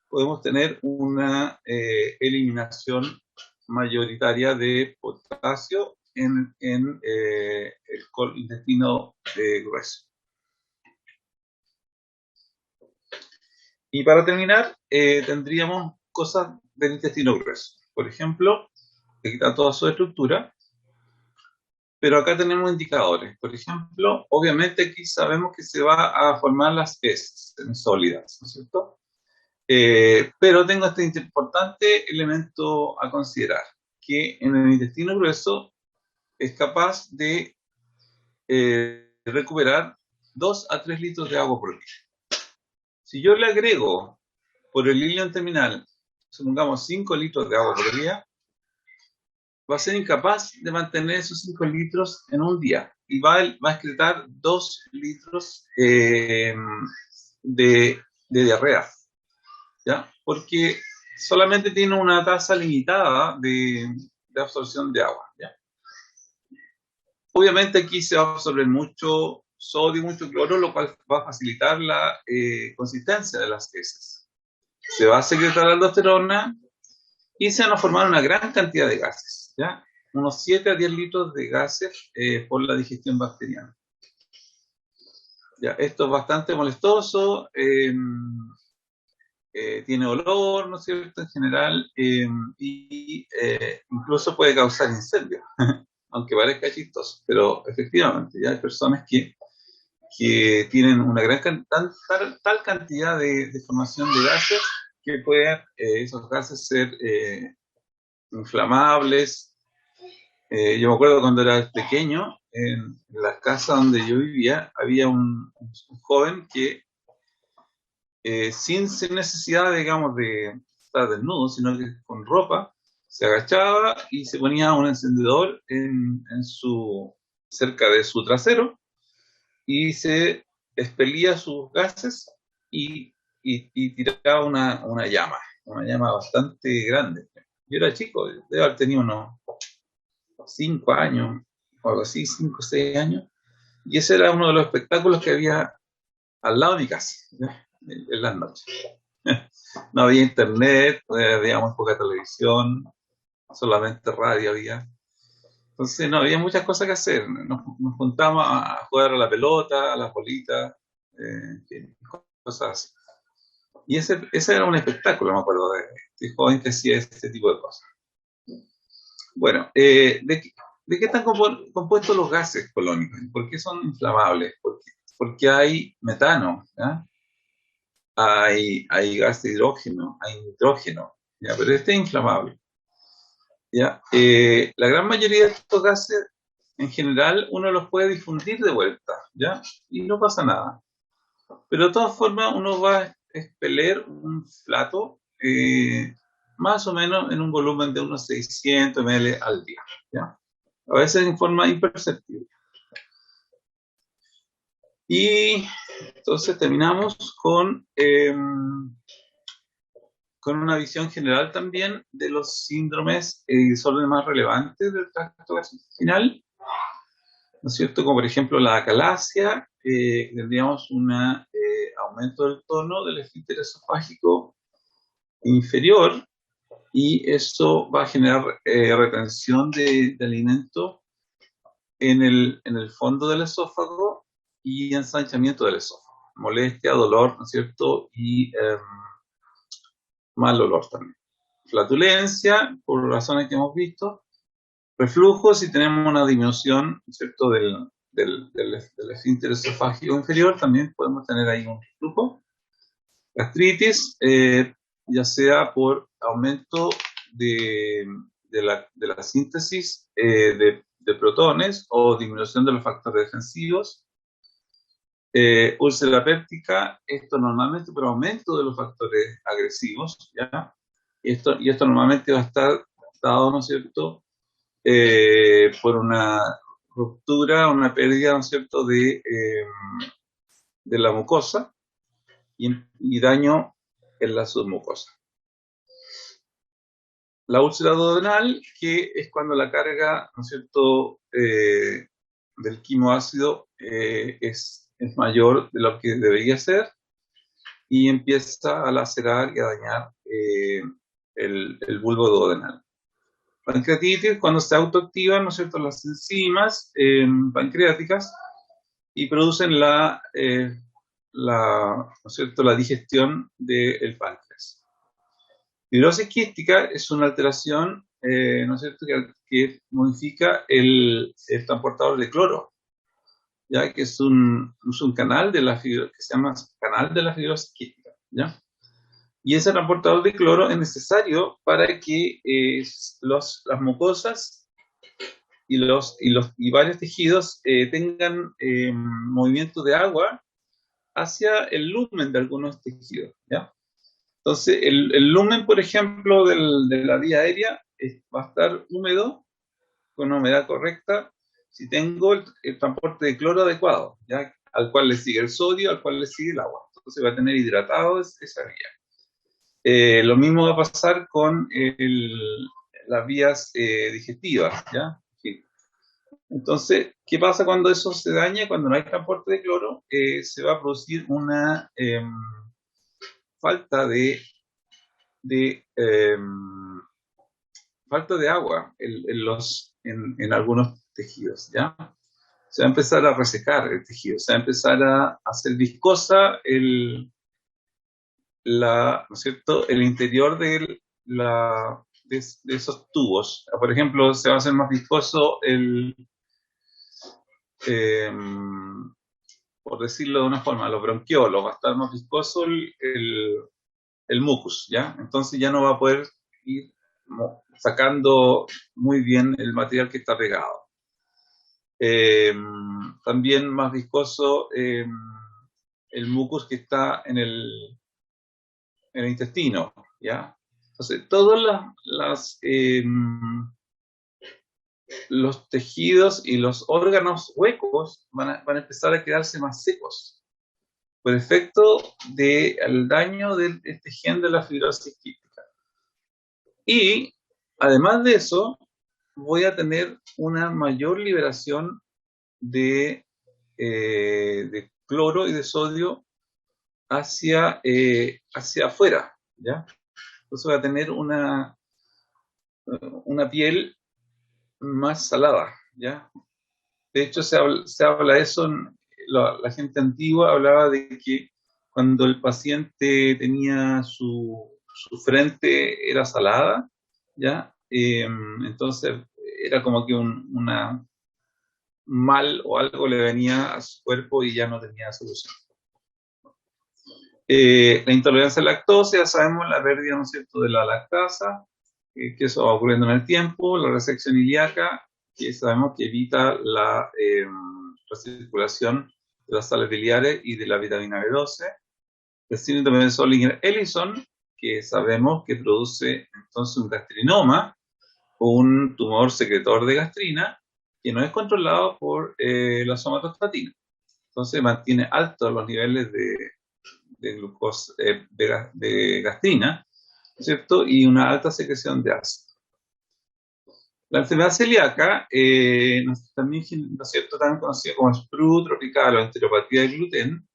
Speaker 1: podemos tener una eliminación mayoritaria de potasio en el intestino grueso. Y para terminar, tendríamos cosas del intestino grueso. Por ejemplo, aquí está toda su estructura, pero acá tenemos indicadores. Por ejemplo, obviamente aquí sabemos que se va a formar las heces sólidas, ¿no es cierto? Pero tengo este importante elemento a considerar, que en el intestino grueso es capaz de recuperar 2 a 3 litros de agua por día. Si yo le agrego por el ilion terminal, supongamos 5 litros de agua por día, va a ser incapaz de mantener esos 5 litros en un día y va a excretar 2 litros de diarrea, ¿ya? Porque solamente tiene una tasa limitada de absorción de agua, ¿ya? Obviamente aquí se va a absorber mucho sodio y mucho cloro, lo cual va a facilitar la consistencia de las heces. Se va a secretar la aldosterona y se van a formar una gran cantidad de gases, ¿ya? Unos 7 a 10 litros de gases por la digestión bacteriana. Ya, esto es bastante molestoso, tiene olor, ¿no es cierto?, en general, y incluso puede causar incendios, aunque parezca chistoso, pero efectivamente ya hay personas que tienen una gran tal cantidad de formación de gases que pueden esos gases ser inflamables. Yo me acuerdo cuando era pequeño, en la casa donde yo vivía, había un joven que sin necesidad, digamos, de estar desnudo, sino que con ropa, se agachaba y se ponía un encendedor cerca de su trasero y se expelía sus gases y tiraba una llama bastante grande. Yo era chico, debe haber tenido unos 5 años, o algo así, 5 o 6 años, y ese era uno de los espectáculos que había al lado de mi casa, ¿ya?, en las noches. No había internet, había muy poca televisión, solamente radio había. Entonces no había muchas cosas que hacer. Nos juntábamos a jugar a la pelota, a las bolitas, cosas así. Y ese era un espectáculo, me acuerdo, de joven que hacía este tipo de cosas. Bueno, ¿de qué están compuestos los gases colónicos? ¿Por qué son inflamables? Porque hay metano, ¿ya? Hay gas de hidrógeno, hay nitrógeno, ¿ya? Pero este es inflamable, ¿ya? La gran mayoría de estos gases, en general, uno los puede difundir de vuelta, ¿ya? Y no pasa nada. Pero de todas formas, uno va a expeler un flato más o menos en un volumen de unos 600 ml al día, ¿ya? A veces en forma imperceptible. Y entonces terminamos con una visión general también de los síndromes y desórdenes más relevantes del tracto gastrointestinal. ¿no es cierto? Como por ejemplo la acalasia, tendríamos un aumento del tono del esfínter esofágico inferior, y eso va a generar retención de alimento en el fondo del esófago y ensanchamiento del esófago, molestia, dolor, ¿no es cierto? Y mal olor también. Flatulencia, por razones que hemos visto. Reflujo, si tenemos una disminución, ¿no es cierto?, del esfínter esofágico inferior, también podemos tener ahí un reflujo. Gastritis, ya sea por aumento de la síntesis de protones o disminución de los factores defensivos. Úlcera péptica, esto normalmente por aumento de los factores agresivos, ¿ya? Y esto normalmente va a estar dado, ¿no es cierto?, por una ruptura, una pérdida, ¿no es cierto?, de la mucosa y daño en la submucosa. La úlcera duodenal, que es cuando la carga, ¿no es cierto?, del quimoácido es mayor de lo que debería ser y empieza a lacerar y a dañar el bulbo duodenal. Pancreatitis, cuando se autoactivan, ¿no es cierto?, las enzimas pancreáticas y producen ¿no es cierto?, la digestión del páncreas. Fibrosis quística es una alteración, ¿no es cierto?, que modifica el transportador de cloro, ya que es un canal de la fibrosis, que se llama canal de la fibrosis quística, ¿ya? Y ese transportador de cloro es necesario para que las mucosas y varios tejidos tengan movimiento de agua hacia el lumen de algunos tejidos, ¿ya? Entonces, el lumen, por ejemplo, de la vía aérea va a estar húmedo, con una humedad correcta, si tengo el transporte de cloro adecuado, ¿ya? Al cual le sigue el sodio, al cual le sigue el agua. Entonces va a tener hidratado esa vía. Lo mismo va a pasar con las vías digestivas, ¿ya? Sí. Entonces, ¿qué pasa cuando eso se daña? Cuando no hay transporte de cloro, se va a producir una falta falta de agua en algunos tejidos, ¿ya? Se va a empezar a resecar el tejido, se va a empezar a hacer viscosa ¿no es cierto?, el interior de esos tubos. Por ejemplo, se va a hacer más viscoso por decirlo de una forma, los bronquiolos, va a estar más viscoso el mucus, ¿ya? Entonces ya no va a poder ir sacando muy bien el material que está pegado. También más viscoso el mucus que está en el intestino, ¿ya? Entonces, todos los tejidos y los órganos huecos van a empezar a quedarse más secos por efecto del daño de este gen de la fibrosis quística. Y, además de eso, voy a tener una mayor liberación de cloro y de sodio hacia afuera, ¿ya? Entonces voy a tener una piel más salada, ¿ya? De hecho, se habla de eso, la gente antigua hablaba de que cuando el paciente tenía su frente era salada, ¿ya? Entonces era como que una mal o algo le venía a su cuerpo y ya no tenía solución. La intolerancia a la lactosa, ya sabemos la pérdida, ¿no es cierto?, de la lactasa, que eso va ocurriendo en el tiempo. La resección ilíaca, que sabemos que evita la recirculación de las sales biliares y de la vitamina B12. El síndrome de Zollinger-Ellison, que sabemos que produce entonces un gastrinoma o un tumor secretor de gastrina que no es controlado por la somatostatina. Entonces mantiene altos los niveles de glucosa, de gastrina, ¿cierto? Y una alta secreción de ácido. La enfermedad celíaca, también, ¿no es cierto?, también conocida como SPRU tropical o enteropatía del gluten,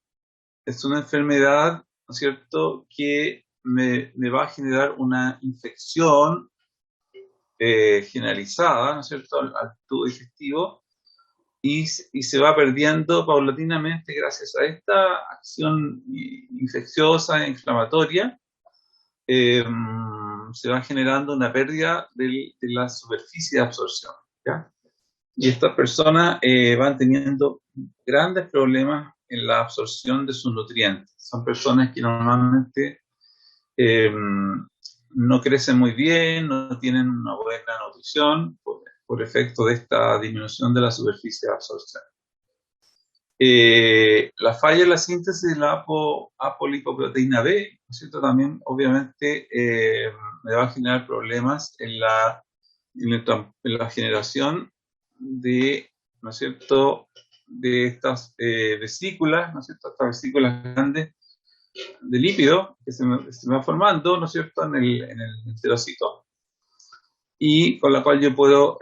Speaker 1: es una enfermedad, ¿no es cierto?, que me va a generar una infección generalizada, ¿no es cierto?, al tubo digestivo, y se va perdiendo paulatinamente gracias a esta acción infecciosa e inflamatoria. Se va generando una pérdida de la superficie de absorción, ¿ya? Y estas personas van teniendo grandes problemas en la absorción de sus nutrientes. Son personas que normalmente no crecen muy bien, no tienen una buena nutrición por efecto de esta disminución de la superficie de absorción. La falla en la síntesis de la apolipoproteína B, ¿no es cierto?, también obviamente me va a generar problemas en la generación de, ¿no es cierto?, de estas vesículas, ¿no es cierto?, estas vesículas grandes de lípido que se me va formando, ¿no es cierto?, en el enterocito, y con la cual yo puedo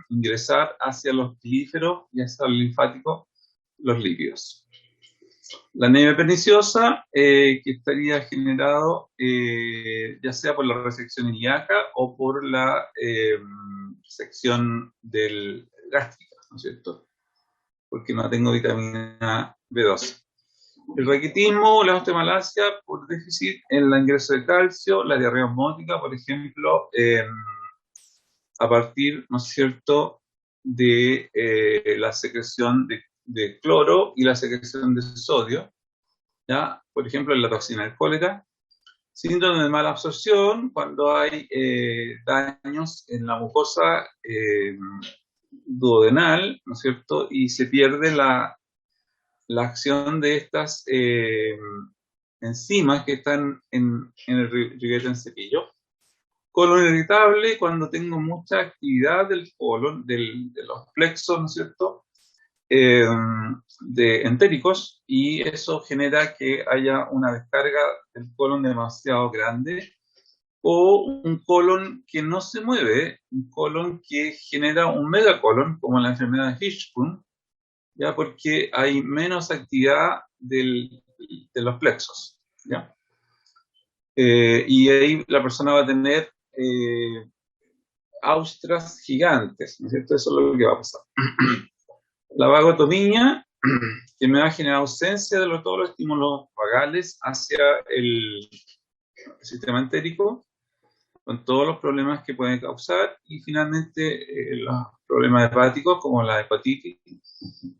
Speaker 1: ingresar hacia los pilíferos y hacia el linfático los lípidos. La anemia perniciosa, que estaría generado ya sea por la resección ilíaca o por la resección gástrica, ¿no es cierto?, porque no tengo vitamina B12. El raquitismo, la osteomalacia por déficit en el ingreso de calcio, la diarrea osmótica, por ejemplo, a partir, ¿no es cierto?, de la secreción de cloro y la secreción de sodio, ¿ya? Por ejemplo, en la toxina alcohólica. Síndrome de mala absorción, cuando hay daños en la mucosa duodenal, ¿no es cierto?, y se pierde la acción de estas enzimas que están en el riguete en cepillo. Colon irritable, cuando tengo mucha actividad del colon, de los plexos, ¿no es cierto?, entéricos, y eso genera que haya una descarga del colon demasiado grande, o un colon que no se mueve, un colon que genera un megacolon, como la enfermedad de Hirschsprung, ya, porque hay menos actividad de los plexos, ¿ya? Y ahí la persona va a tener austras gigantes, ¿no es cierto? Eso es lo que va a pasar. La vagotomía, que me va a generar ausencia de todos los estímulos vagales hacia el sistema entérico, con todos los problemas que pueden causar, y finalmente los problemas hepáticos como la hepatitis,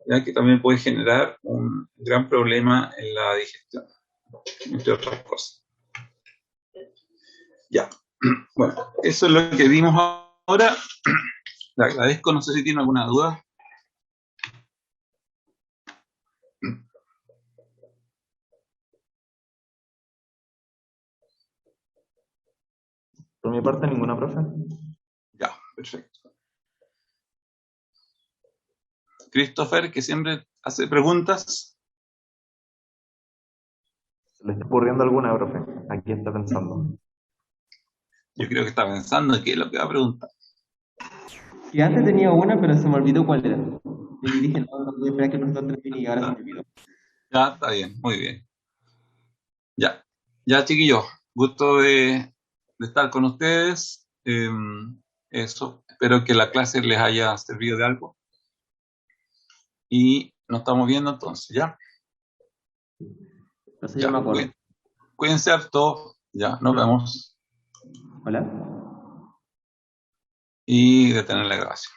Speaker 1: ya que también puede generar un gran problema en la digestión, entre otras cosas. Ya, bueno, eso es lo que vimos ahora. Le agradezco, no sé si tiene alguna duda.
Speaker 3: Por mi parte, ninguna, profe.
Speaker 1: Ya, perfecto. Christopher, que siempre hace preguntas.
Speaker 3: ¿Se le está ocurriendo alguna, profe? Aquí está pensando.
Speaker 1: Yo creo que está pensando en qué es lo que va a preguntar.
Speaker 5: Y antes tenía una, pero se me olvidó cuál era. Y dije, no, no voy a esperar que el profesor termine y ahora se me olvidó.
Speaker 1: Ya, está bien, muy bien. Ya, ya, chiquillos, gusto de estar con ustedes. Eso, espero que la clase les haya servido de algo. Y nos estamos viendo entonces, ¿ya?
Speaker 5: Entonces
Speaker 1: Ya,
Speaker 5: yo me acuerdo.
Speaker 1: cuídense harto, ya, nos vemos.
Speaker 5: Hola.
Speaker 1: Y detener la grabación.